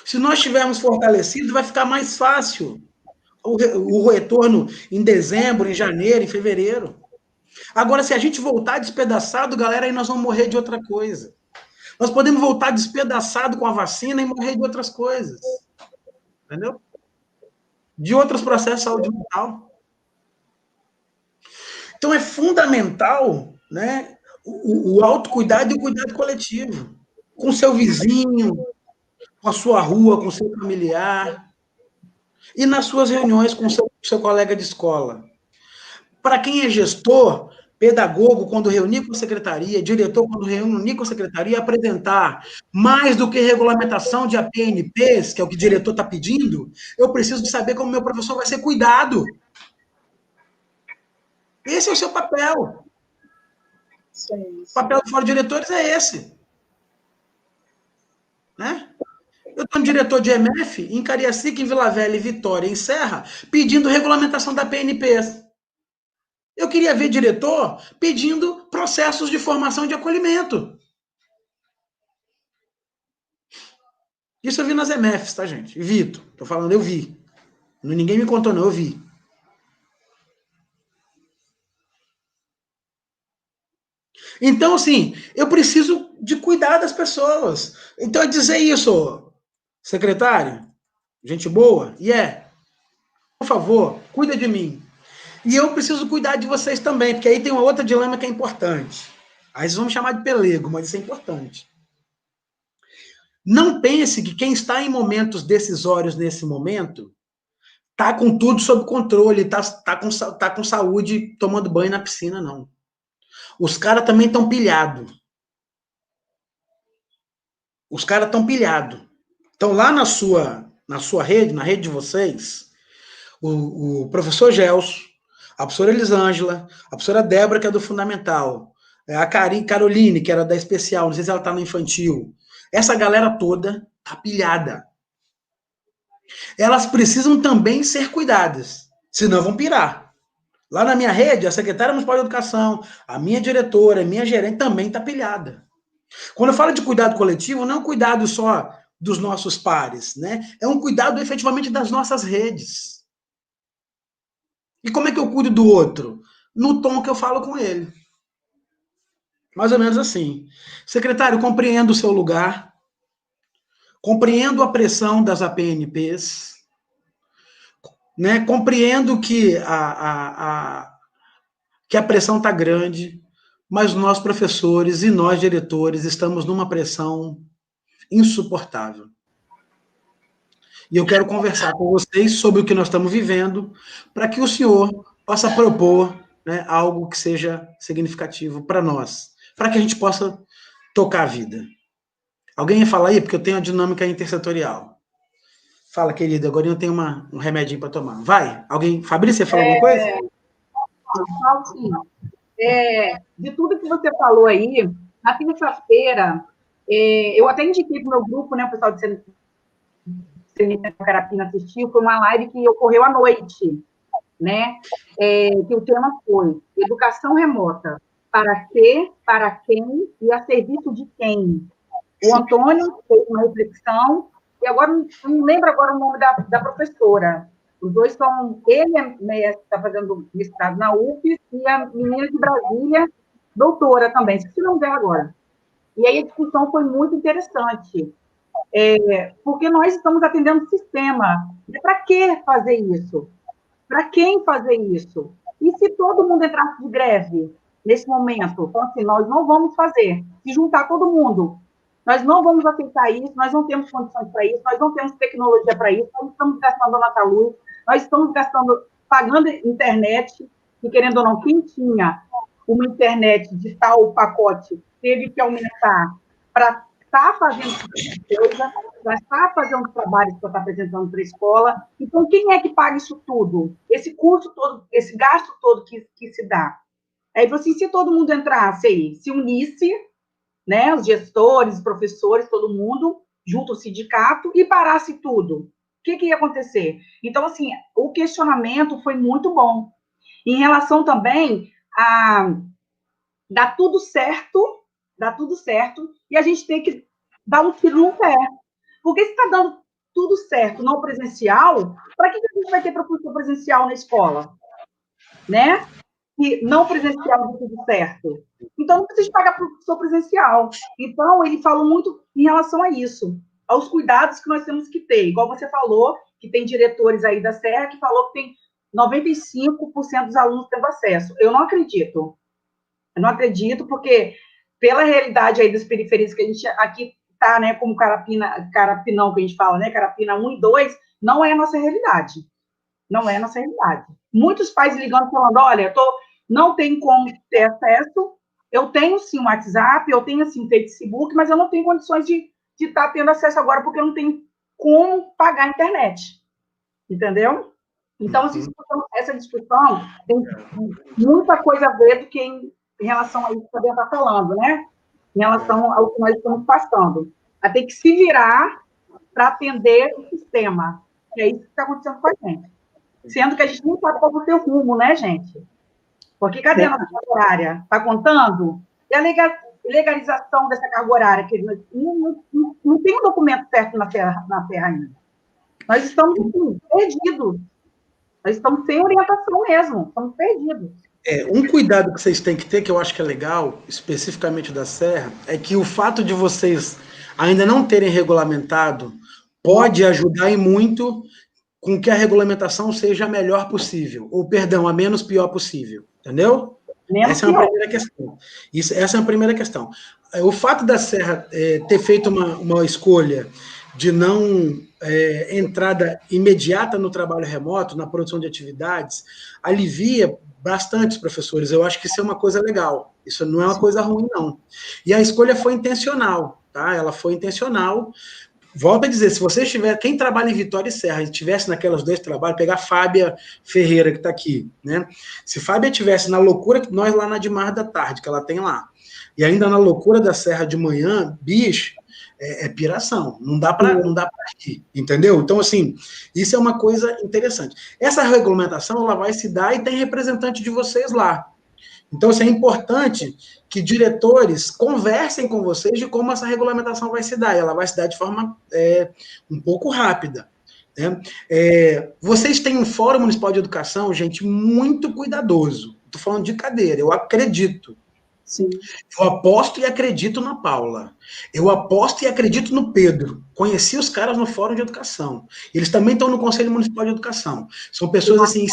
Se nós estivermos fortalecidos, vai ficar mais fácil o retorno em dezembro, em janeiro, em fevereiro. Agora, se a gente voltar despedaçado, galera, aí nós vamos morrer de outra coisa. Nós podemos voltar despedaçado com a vacina e morrer de outras coisas. Entendeu? De outros processos de saúde mental. Então, é fundamental, né, o autocuidado e o cuidado coletivo. Com o seu vizinho, com a sua rua, com o seu familiar. E nas suas reuniões com o seu colega de escola. Para quem é gestor, pedagogo, quando reunir com a secretaria, diretor, quando reunir com a secretaria, apresentar mais do que regulamentação de APNPs, que é o que o diretor está pedindo, eu preciso de saber como meu professor vai ser cuidado. Esse é o seu papel. Sim. O papel do Fórum de Diretores é esse. Né? Eu estou no diretor de EMF, em Cariacica, em Vila Velha, em Vitória, em Serra, pedindo regulamentação da PNPs. Eu queria ver diretor pedindo processos de formação de acolhimento. Isso eu vi nas EMFs, tá, gente? Vitor, tô falando, eu vi. Ninguém me contou, não, eu vi. Então, assim, eu preciso de cuidar das pessoas. Então, é dizer isso, secretário, gente boa, por favor, cuida de mim. E eu preciso cuidar de vocês também, porque aí tem uma outra dilema que é importante. Aí vocês vão me chamar de pelego, mas isso é importante. Não pense que quem está em momentos decisórios nesse momento está com tudo sob controle, está com saúde tomando banho na piscina, não. Os caras também estão pilhados. Os caras estão pilhados. Então, lá na sua rede, na rede de vocês, o professor Gelson, a professora Elisângela, a professora Débora, que é do Fundamental, a Caroline, que era da Especial, não sei se ela está no Infantil. Essa galera toda está pilhada. Elas precisam também ser cuidadas, senão vão pirar. Lá na minha rede, a secretária municipal de educação, a minha diretora, a minha gerente também está pilhada. Quando eu falo de cuidado coletivo, não é um cuidado só dos nossos pares, né? É um cuidado efetivamente das nossas redes. E como é que eu cuido do outro? No tom que eu falo com ele. Mais ou menos assim. Secretário, compreendo o seu lugar, compreendo a pressão das APNPs, né? Compreendo que a pressão está grande, mas nós, professores e nós, diretores, estamos numa pressão insuportável. E eu quero conversar com vocês sobre o que nós estamos vivendo, para que o senhor possa propor, né, algo que seja significativo para nós, para que a gente possa tocar a vida. Alguém ia falar aí? Porque eu tenho a dinâmica intersetorial. Fala, querida, agora eu tenho um remedinho para tomar. Vai, alguém... Fabrícia, você falou alguma coisa? Sim. De tudo que você falou aí, na terça-feira, eu até indiquei para o meu grupo, né, o pessoal de Carapina assistiu, foi uma live que ocorreu à noite, né, que o tema foi educação remota, para quê, para quem e a serviço de quem? O Antônio fez uma reflexão, e agora, não lembro agora o nome da professora, Os dois são... Ele está fazendo mestrado na UFES e a menina de Brasília, doutora também. Esqueci o nome dela agora. E aí a discussão foi muito interessante. Porque nós estamos atendendo o sistema. Para que fazer isso? Para quem fazer isso? E se todo mundo entrasse de greve nesse momento? Então, assim, nós não vamos fazer. Se juntar todo mundo, nós não vamos aceitar isso, nós não temos condições para isso, nós não temos tecnologia para isso, nós estamos gastando a nossa luz, nós estamos pagando internet, e querendo ou não, quem tinha uma internet de tal pacote teve que aumentar para estar fazendo coisa, para estar fazendo trabalhos para estar apresentando para a escola. Então, quem é que paga isso tudo? Esse custo todo, esse gasto todo que se dá. Aí, assim, se todo mundo entrasse aí, se unisse, né, os gestores, os professores, todo mundo, junto ao sindicato, e parasse tudo, o que ia acontecer? Então, assim, o questionamento foi muito bom. Em relação também a dar tudo certo, e a gente tem que dar um tiro no pé. Porque se está dando tudo certo, não presencial, para que a gente vai ter professor presencial na escola? Né? E não presencial deu tudo certo. Então, não precisa pagar professor presencial. Então, ele falou muito em relação a isso, aos cuidados que nós temos que ter. Igual você falou, que tem diretores aí da Serra que falou que tem 95% dos alunos tendo acesso. Eu não acredito. Eu não acredito, porque pela realidade aí das periferias que a gente aqui está, né, como Carapinão, que a gente fala, né, Carapina 1 e 2, não é a nossa realidade. Não é a nossa realidade. Muitos pais ligando, falando, olha, não tenho como ter acesso, eu tenho, sim, um WhatsApp, eu tenho, assim, um Facebook, mas eu não tenho condições de estar tendo acesso agora, porque eu não tenho como pagar a internet. Entendeu? Então, essa discussão tem muita coisa a ver do que em relação a isso que a Bia está falando, né? Em relação ao que nós estamos passando. Vai ter que se virar para atender o sistema. E é isso que está acontecendo com a gente. Sendo que a gente não sabe qual é o seu rumo, né, gente? Porque cadê a nossa carga horária? Está contando? E a legalização dessa carga horária? Que não tem um documento certo na Terra ainda. Nós estamos, assim, perdidos. Nós estamos sem orientação mesmo. Estamos perdidos. Um cuidado que vocês têm que ter, que eu acho que é legal, especificamente da Serra, é que o fato de vocês ainda não terem regulamentado pode ajudar e muito com que a regulamentação seja a melhor possível, ou, perdão, a menos pior possível, entendeu? Essa é uma primeira questão. Essa é a primeira questão. O fato da Serra ter feito uma escolha de não entrada imediata no trabalho remoto, na produção de atividades, alivia bastante os professores. Eu acho que isso é uma coisa legal. Isso não é uma coisa ruim, não. E a escolha foi intencional, tá? Ela foi intencional. Volto a dizer, se você estiver, quem trabalha em Vitória e Serra, e estivesse naquelas dois trabalhos, pegar a Fábia Ferreira, que está aqui, né? Se Fábia estivesse na loucura, nós lá na Dimar da tarde, que ela tem lá, e ainda na loucura da Serra de manhã, bicho, é piração, não dá para ir, entendeu? Então, assim, isso é uma coisa interessante. Essa regulamentação, ela vai se dar e tem representante de vocês lá. Então, assim, é importante que diretores conversem com vocês de como essa regulamentação vai se dar. E ela vai se dar de forma um pouco rápida. Né? Vocês têm um Fórum Municipal de Educação, gente, muito cuidadoso. Estou falando de cadeira, eu acredito. Sim. Eu aposto e acredito na Paula. Eu aposto e acredito no Pedro. Conheci os caras no Fórum de Educação. Eles também estão no Conselho Municipal de Educação. São pessoas, assim,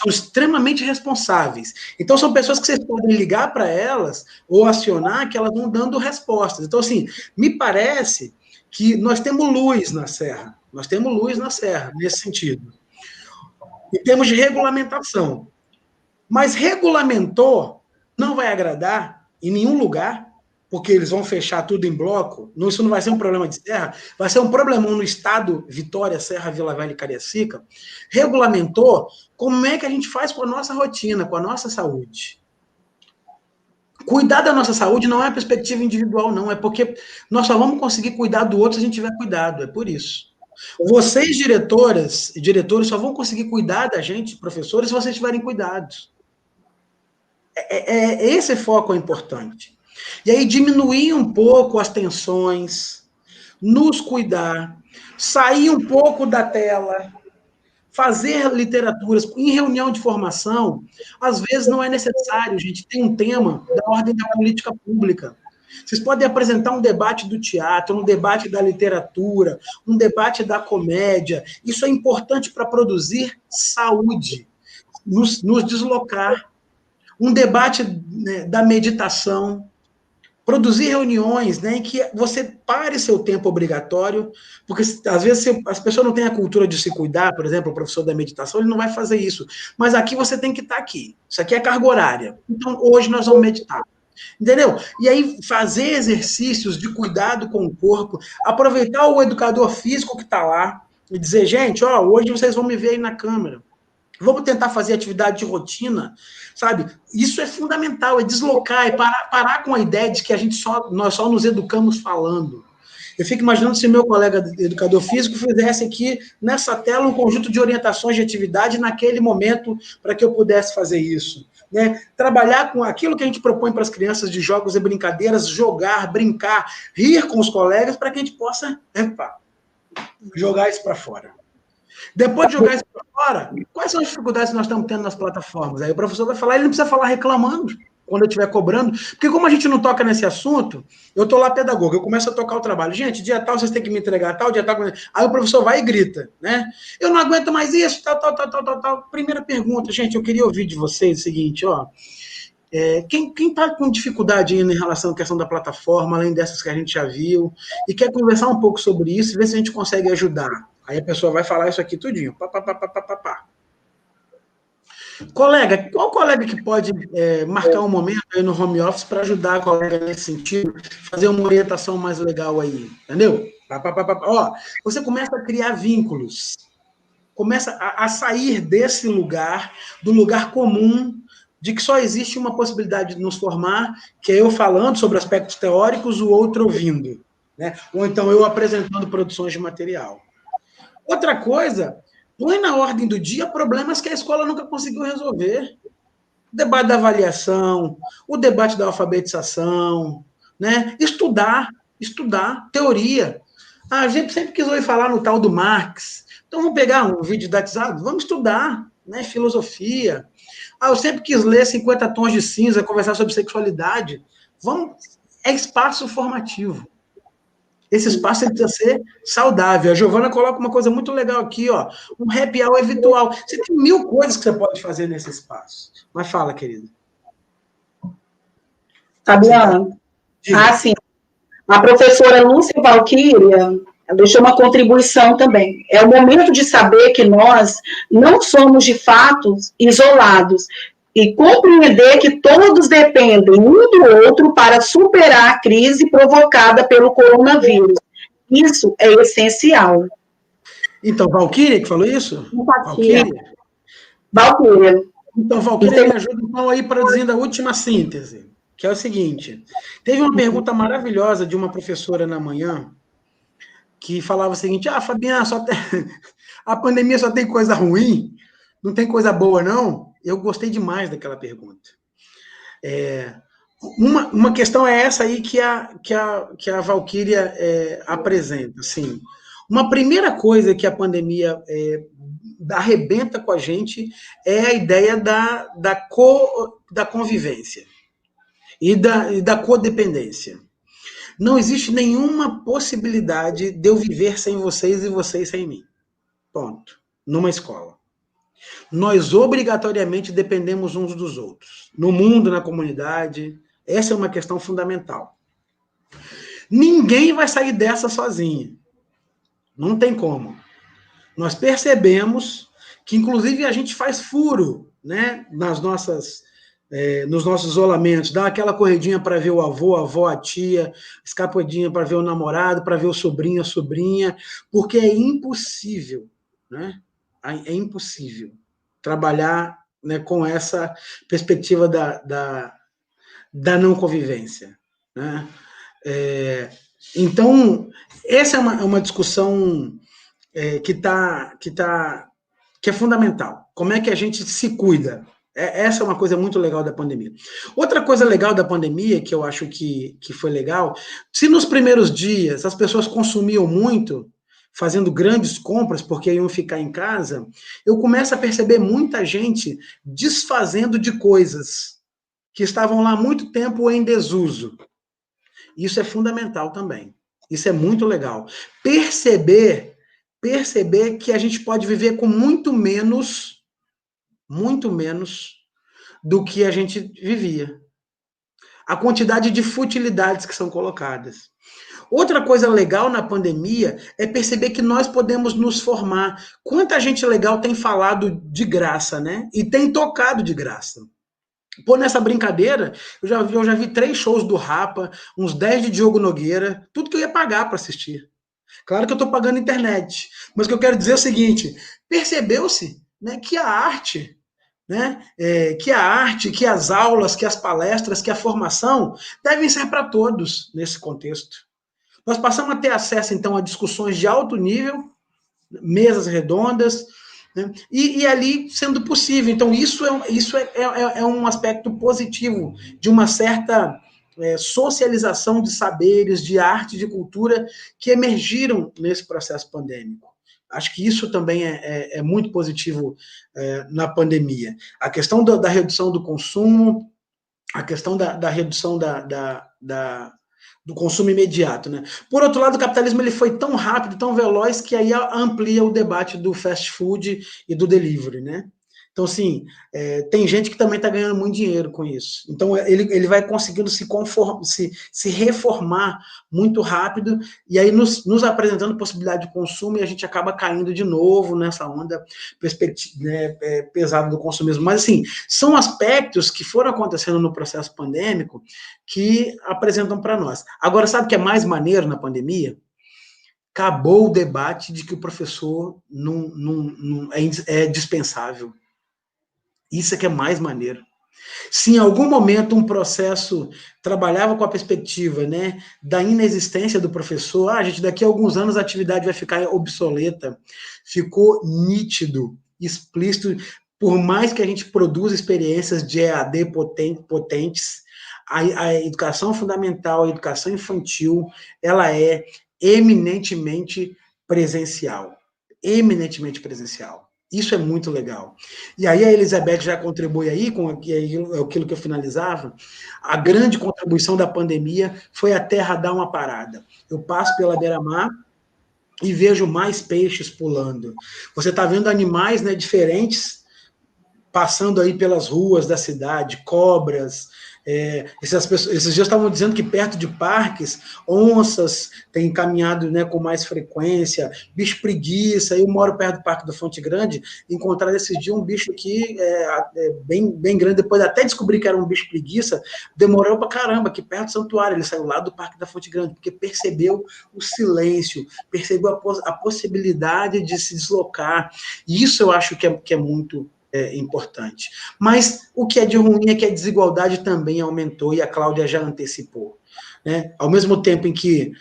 extremamente responsáveis. Então, são pessoas que vocês podem ligar para elas ou acionar, que elas vão dando respostas. Então, assim, me parece que nós temos luz na Serra. Nós temos luz na Serra, nesse sentido. Em termos de regulamentação. Mas regulamentou, não vai agradar em nenhum lugar, porque eles vão fechar tudo em bloco. Isso não vai ser um problema de Serra, vai ser um problemão no estado Vitória, Serra, Vila Velha e Cariacica. Regulamentou, como é que a gente faz com a nossa rotina, com a nossa saúde? Cuidar da nossa saúde não é uma perspectiva individual, não. É porque nós só vamos conseguir cuidar do outro se a gente tiver cuidado. É por isso. Vocês, diretoras e diretores, só vão conseguir cuidar da gente, professores, se vocês tiverem cuidados. Esse foco é importante. E aí diminuir um pouco as tensões, nos cuidar, sair um pouco da tela, Fazer literaturas em reunião de formação, às vezes não é necessário, gente, tem um tema da ordem da política pública. Vocês podem apresentar um debate do teatro, um debate da literatura, um debate da comédia. Isso é importante para produzir saúde, nos deslocar. Um debate, né, da meditação, produzir reuniões, né, em que você pare seu tempo obrigatório, porque às vezes as pessoas não têm a cultura de se cuidar, por exemplo, o professor da meditação, ele não vai fazer isso. Mas aqui você tem que estar aqui. Isso aqui é carga horária. Então, hoje nós vamos meditar. Entendeu? E aí, fazer exercícios de cuidado com o corpo, aproveitar o educador físico que está lá e dizer, gente, ó, hoje vocês vão me ver aí na câmera. Vamos tentar fazer atividade de rotina, sabe? Isso é fundamental, é deslocar, é parar com a ideia de que nós só nos educamos falando. Eu fico imaginando se meu colega educador físico fizesse aqui, nessa tela, um conjunto de orientações de atividade naquele momento para que eu pudesse fazer isso. Né? Trabalhar com aquilo que a gente propõe para as crianças de jogos e brincadeiras, jogar, brincar, rir com os colegas, para que a gente possa jogar isso para fora. Depois de jogar isso para fora, quais são as dificuldades que nós estamos tendo nas plataformas? Aí o professor vai falar, ele não precisa falar reclamando, quando eu estiver cobrando, porque como a gente não toca nesse assunto, eu estou lá pedagogo, eu começo a tocar o trabalho. Gente, dia tal, vocês têm que me entregar tal, dia tal. Aí o professor vai e grita, né? Eu não aguento mais isso, tal. Primeira pergunta, gente, eu queria ouvir de vocês o seguinte, ó. Quem está com dificuldade em relação à questão da plataforma, além dessas que a gente já viu, e quer conversar um pouco sobre isso, ver se a gente consegue ajudar. Aí a pessoa vai falar isso aqui tudinho. Colega, qual colega que pode marcar um momento aí no home office para ajudar a colega nesse sentido, fazer uma orientação mais legal aí, entendeu? Ó, você começa a criar vínculos, começa a sair desse lugar, do lugar comum, de que só existe uma possibilidade de nos formar, que é eu falando sobre aspectos teóricos, o outro ouvindo, né? Ou então eu apresentando produções de material. Outra coisa, põe na ordem do dia problemas que a escola nunca conseguiu resolver. O debate da avaliação, o debate da alfabetização, né? Estudar teoria. A gente sempre quis ouvir falar no tal do Marx. Então vamos pegar um vídeo datizado, vamos estudar, né? Filosofia. Eu sempre quis ler 50 Tons de Cinza, conversar sobre sexualidade. É espaço formativo. Esse espaço precisa ser saudável. A Giovana coloca uma coisa muito legal aqui, ó. Um happy hour virtual. Você tem 1000 coisas que você pode fazer nesse espaço. Mas fala, querida. Fabiana? Sim. A professora Lúcia Valquíria deixou uma contribuição também. É o momento de saber que nós não somos, de fato, isolados. E compreender que todos dependem um do outro para superar a crise provocada pelo coronavírus. Isso é essencial. Então, Valquíria que falou isso? Valquíria. Então, Valquíria, me ajuda então, aí produzindo a última síntese, que é o seguinte. Teve uma pergunta maravilhosa de uma professora na manhã, que falava o seguinte, Fabiana, a pandemia só tem coisa ruim? Não tem coisa boa, não? Eu gostei demais daquela pergunta. Uma questão é essa aí que a Valquíria apresenta. Assim, uma primeira coisa que a pandemia arrebenta com a gente é a ideia da convivência e da codependência. Não existe nenhuma possibilidade de eu viver sem vocês e vocês sem mim. Ponto. Numa escola. Nós obrigatoriamente dependemos uns dos outros. No mundo, na comunidade, essa é uma questão fundamental. Ninguém vai sair dessa sozinho. Não tem como. Nós percebemos que, inclusive, a gente faz furo, né, nos nossos isolamentos, dá aquela corridinha para ver o avô, a avó, a tia, escapadinha para ver o namorado, para ver o sobrinho, a sobrinha, porque é impossível, né? É impossível trabalhar, né, com essa perspectiva da não convivência, né? Então, essa é uma discussão que é fundamental. Como é que a gente se cuida? Essa é uma coisa muito legal da pandemia. Outra coisa legal da pandemia, que eu acho que foi legal, se nos primeiros dias as pessoas consumiam muito, fazendo grandes compras, porque iam ficar em casa, eu começo a perceber muita gente desfazendo de coisas que estavam lá há muito tempo em desuso. Isso é fundamental também. Isso é muito legal. Perceber que a gente pode viver com muito menos do que a gente vivia. A quantidade de futilidades que são colocadas. Outra coisa legal na pandemia é perceber que nós podemos nos formar. Quanta gente legal tem falado de graça, né? E tem tocado de graça. Pô, nessa brincadeira, eu já vi 3 shows do Rapa, uns 10 de Diogo Nogueira, tudo que eu ia pagar para assistir. Claro que eu estou pagando internet, mas o que eu quero dizer é o seguinte, percebeu-se, né, que a arte, né, que as aulas, que as palestras, que a formação devem ser para todos nesse contexto. Nós passamos a ter acesso, então, a discussões de alto nível, mesas redondas, né, e ali sendo possível. Então, isso é um aspecto positivo de uma certa socialização de saberes, de arte, de cultura que emergiram nesse processo pandêmico. Acho que isso também é muito positivo na pandemia. A questão da redução do consumo, a questão da redução do consumo imediato, né? Por outro lado, o capitalismo ele foi tão rápido, tão veloz, que aí amplia o debate do fast food e do delivery, né? Então, assim, tem gente que também está ganhando muito dinheiro com isso. Então, ele vai conseguindo se reformar muito rápido, e aí nos apresentando possibilidade de consumo, e a gente acaba caindo de novo nessa onda pesada do consumismo. Mas, assim, são aspectos que foram acontecendo no processo pandêmico que apresentam para nós. Agora, sabe o que é mais maneiro na pandemia? Acabou o debate de que o professor não é dispensável. Isso é que é mais maneiro. Se em algum momento um processo trabalhava com a perspectiva, né, da inexistência do professor, gente, daqui a alguns anos a atividade vai ficar obsoleta, ficou nítido, explícito, por mais que a gente produza experiências de EAD potentes, a educação fundamental, a educação infantil, ela é eminentemente presencial. Eminentemente presencial. Isso é muito legal. E aí a Elizabeth já contribui aí, com aquilo que eu finalizava, a grande contribuição da pandemia foi a terra dar uma parada. Eu passo pela beira-mar e vejo mais peixes pulando. Você está vendo animais, né, diferentes passando aí pelas ruas da cidade, cobras. Esses dias estavam dizendo que perto de parques, onças têm caminhado, né, com mais frequência, bicho preguiça. Eu moro perto do Parque da Fonte Grande, encontraram esses dias um bicho aqui bem grande, depois até descobri que era um bicho preguiça, demorou pra caramba, aqui perto do santuário, ele saiu lá do Parque da Fonte Grande, porque percebeu o silêncio, percebeu a possibilidade de se deslocar, e isso eu acho que é muito importante. Mas o que é de ruim é que a desigualdade também aumentou, e a Cláudia já antecipou, né? Ao mesmo tempo em que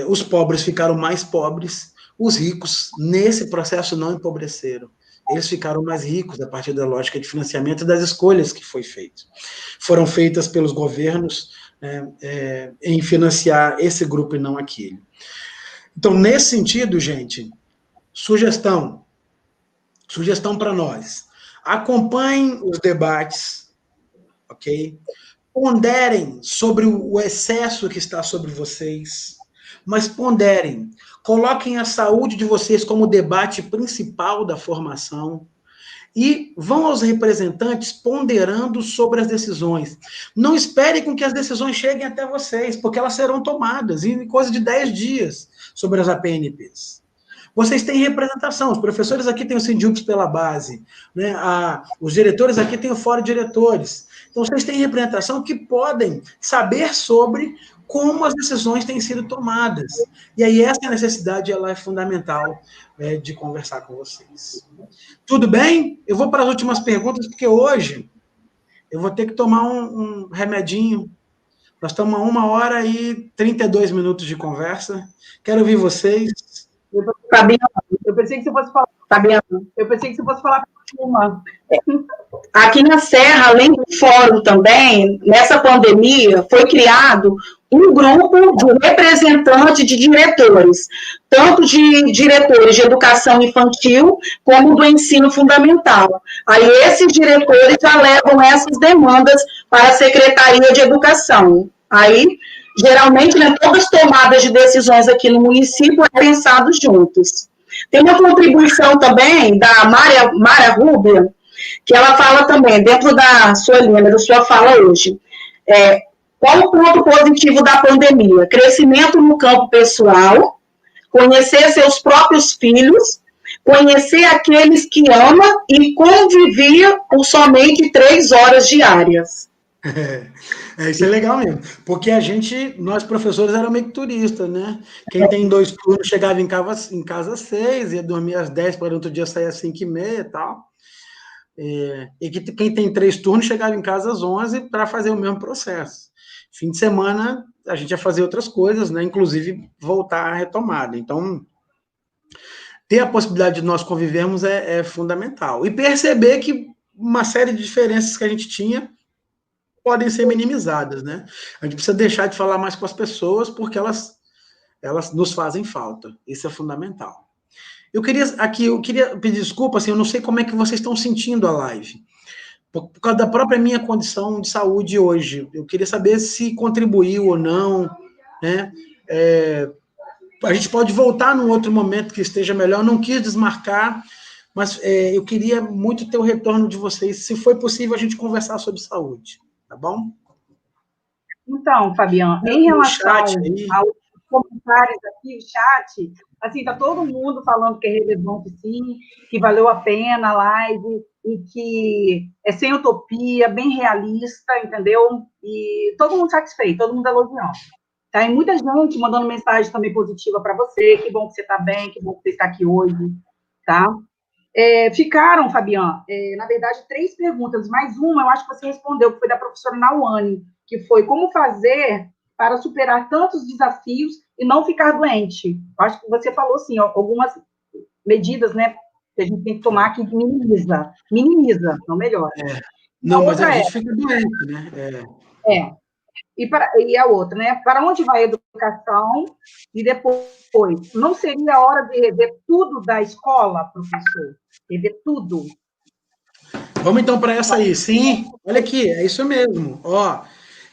os pobres ficaram mais pobres, os ricos, nesse processo, não empobreceram. Eles ficaram mais ricos a partir da lógica de financiamento e das escolhas que foram feitas pelos governos em financiar esse grupo e não aquele. Então, nesse sentido, gente, sugestão para nós. Acompanhem os debates, ok? Ponderem sobre o excesso que está sobre vocês, mas ponderem. Coloquem a saúde de vocês como o debate principal da formação e vão aos representantes ponderando sobre as decisões. Não esperem com que as decisões cheguem até vocês, porque elas serão tomadas em coisa de 10 dias sobre as APNPs. Vocês têm representação, os professores aqui têm o Sindjux pela base, né? Os diretores aqui têm o fórum de diretores. Então, vocês têm representação que podem saber sobre como as decisões têm sido tomadas. E aí, essa necessidade ela é fundamental de conversar com vocês. Tudo bem? Eu vou para as últimas perguntas, porque hoje eu vou ter que tomar um remedinho. Nós estamos a 1h32 de conversa. Quero ouvir vocês. Fabiana, eu pensei que você fosse falar. Fabiana, eu pensei que você fosse falar com uma. Aqui na Serra, além do fórum também, nessa pandemia, foi criado um grupo de representantes de diretores, tanto de diretores de educação infantil, como do ensino fundamental. Aí esses diretores já levam essas demandas para a Secretaria de Educação. Aí, geralmente, né, todas as tomadas de decisões aqui no município é pensado juntos. Tem uma contribuição também da Mara Rubia, que ela fala também, dentro da sua linha, da sua fala hoje, qual o ponto positivo da pandemia? Crescimento no campo pessoal, conhecer seus próprios filhos, conhecer aqueles que ama e convivia por somente 3 horas diárias. Isso é legal mesmo, porque nós professores éramos meio que turistas, né? Quem tem 2 turnos chegava em casa às 6, ia dormir às 10, para outro dia sair às 5h30 e tal. E quem tem 3 turnos chegava em casa às 11 para fazer o mesmo processo. Fim de semana, a gente ia fazer outras coisas, né? Inclusive voltar à retomada. Então, ter a possibilidade de nós convivermos é fundamental. E perceber que uma série de diferenças que a gente tinha podem ser minimizadas, né? A gente precisa deixar de falar mais com as pessoas, porque elas nos fazem falta. Isso é fundamental. Eu queria pedir desculpa, assim, eu não sei como é que vocês estão sentindo a live. Por causa da própria minha condição de saúde hoje. Eu queria saber se contribuiu ou não, né? A gente pode voltar num outro momento que esteja melhor. Eu não quis desmarcar, mas eu queria muito ter o retorno de vocês. Se foi possível, a gente conversar sobre saúde, tá bom? Então, Fabiano, em relação aos comentários aqui, o chat, assim, tá todo mundo falando que é relevante, sim, que valeu a pena a live, e que é sem utopia, bem realista, entendeu? E todo mundo satisfeito, todo mundo elogiando. Tá? E muita gente mandando mensagem também positiva para você, que bom que você está bem, que bom que você está aqui hoje, tá? Ficaram, Fabiano, na verdade, 3 perguntas, mais uma eu acho que você respondeu, que foi da professora Nauane, que foi como fazer para superar tantos desafios e não ficar doente. Eu acho que você falou, assim, algumas medidas, né, que a gente tem que tomar que minimiza, não melhora. Não, mas a gente fica doente, né? E a outra, né? Para onde vai a educação? E depois, não seria a hora de rever tudo da escola, professor? Rever tudo? Vamos então para essa aí. Sim, olha aqui, é isso mesmo.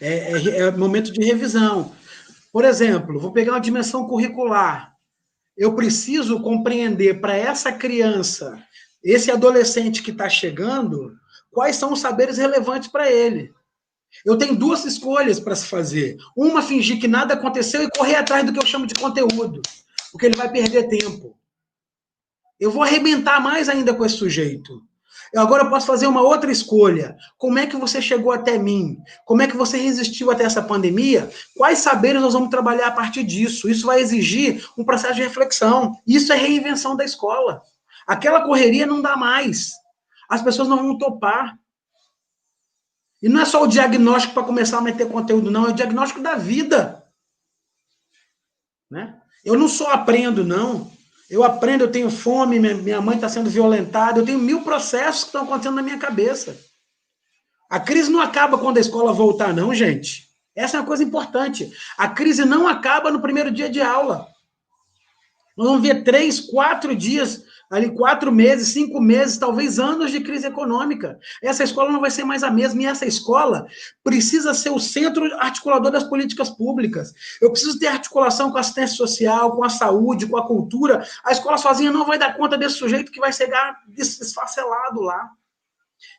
É momento de revisão. Por exemplo, vou pegar uma dimensão curricular. Eu preciso compreender para essa criança, esse adolescente que está chegando, quais são os saberes relevantes para ele. Eu tenho 2 escolhas para se fazer. Uma, fingir que nada aconteceu e correr atrás do que eu chamo de conteúdo, porque ele vai perder tempo. Eu vou arrebentar mais ainda com esse sujeito. Agora eu posso fazer uma outra escolha. Como é que você chegou até mim? Como é que você resistiu até essa pandemia? Quais saberes nós vamos trabalhar a partir disso? Isso vai exigir um processo de reflexão. Isso é reinvenção da escola. Aquela correria não dá mais. As pessoas não vão topar. E não é só o diagnóstico para começar a meter conteúdo, não. É o diagnóstico da vida. Né? Eu não só aprendo, não. Eu aprendo, eu tenho fome, minha mãe está sendo violentada, eu tenho 1000 processos que estão acontecendo na minha cabeça. A crise não acaba quando a escola voltar, não, gente. Essa é uma coisa importante. A crise não acaba no primeiro dia de aula. Nós vamos ver 3, 4 dias, ali 4 meses, 5 meses, talvez anos de crise econômica. Essa escola não vai ser mais a mesma, e essa escola precisa ser o centro articulador das políticas públicas. Eu preciso ter articulação com a assistência social, com a saúde, com a cultura. A escola sozinha não vai dar conta desse sujeito que vai chegar desfacelado lá.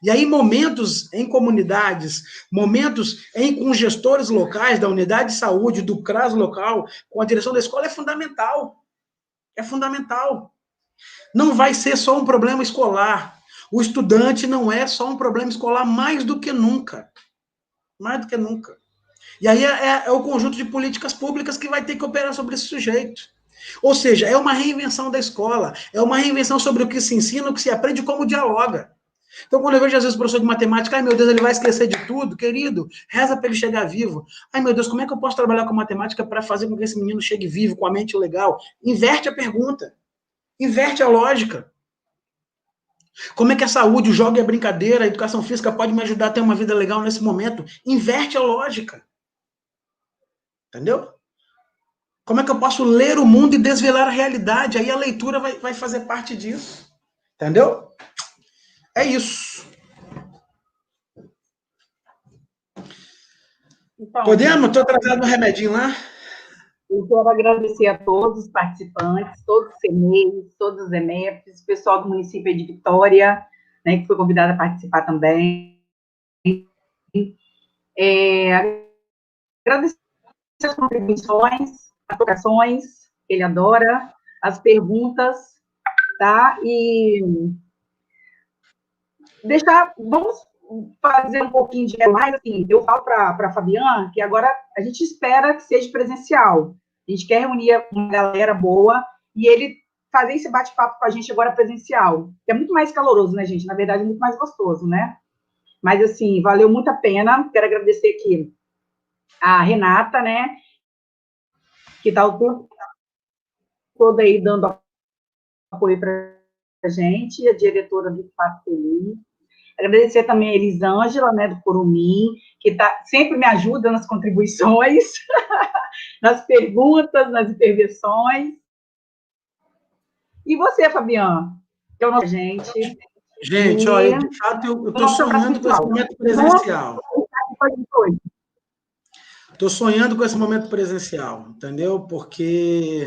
E aí, momentos em comunidades, momentos com gestores locais, da unidade de saúde, do CRAS local, com a direção da escola, é fundamental. É fundamental. Não vai ser só um problema escolar. O estudante não é só um problema escolar, mais do que nunca. Mais do que nunca. E aí é o conjunto de políticas públicas que vai ter que operar sobre esse sujeito. Ou seja, é uma reinvenção da escola, é uma reinvenção sobre o que se ensina, o que se aprende e como dialoga. Então, quando eu vejo, às vezes, o professor de matemática, ai, meu Deus, ele vai esquecer de tudo, querido, reza para ele chegar vivo. Ai, meu Deus, como é que eu posso trabalhar com matemática para fazer com que esse menino chegue vivo, com a mente legal? Inverte a pergunta. Inverte a lógica. Como é que a saúde, o jogo e a brincadeira, a educação física pode me ajudar a ter uma vida legal nesse momento? Inverte a lógica. Entendeu? Como é que eu posso ler o mundo e desvelar a realidade? Aí a leitura vai fazer parte disso. Entendeu? É isso. Então, Podemos? Estou trazendo um remedinho lá. eu quero agradecer a todos os participantes, todos os CEMEIs, todos os EMEPs, o pessoal do município de Vitória, né, que foi convidado a participar também. Agradecer as contribuições, as colocações, ele adora, as perguntas, tá? E vamos fazer um pouquinho de mais, assim, eu falo para a Fabiana que agora a gente espera que seja presencial. A gente quer reunir uma galera boa e ele fazer esse bate-papo com a gente agora presencial, que é muito mais caloroso, né, gente? Na verdade, é muito mais gostoso, né? Mas, assim, valeu muito a pena. Quero agradecer aqui a Renata, né, que está o tempo todo aí dando apoio para a gente, a diretora do Espaço Feliz. Agradecer também a Elisângela, né, do Curumim, que sempre me ajuda nas contribuições, nas perguntas, nas intervenções. E você, Fabiana? Que é o nosso gente. Gente, olha, de fato, eu estou sonhando com esse momento presencial. Estou sonhando com esse momento presencial, entendeu? Porque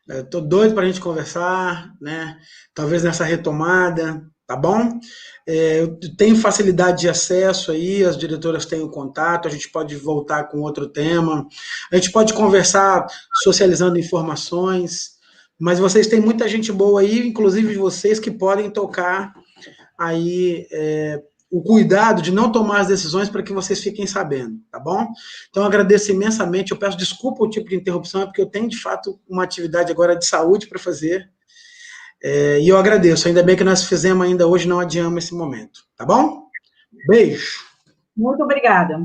estou doido para a gente conversar, né? Talvez nessa retomada, tá bom? Eu tenho facilidade de acesso aí, as diretoras têm o contato, a gente pode voltar com outro tema, a gente pode conversar socializando informações, mas vocês têm muita gente boa aí, inclusive vocês que podem tocar aí o cuidado de não tomar as decisões para que vocês fiquem sabendo, tá bom? Então, eu agradeço imensamente, eu peço desculpa o tipo de interrupção, é porque eu tenho, de fato, uma atividade agora de saúde para fazer, e eu agradeço, ainda bem que nós fizemos ainda hoje, não adiamos esse momento, tá bom? Beijo! Muito obrigada.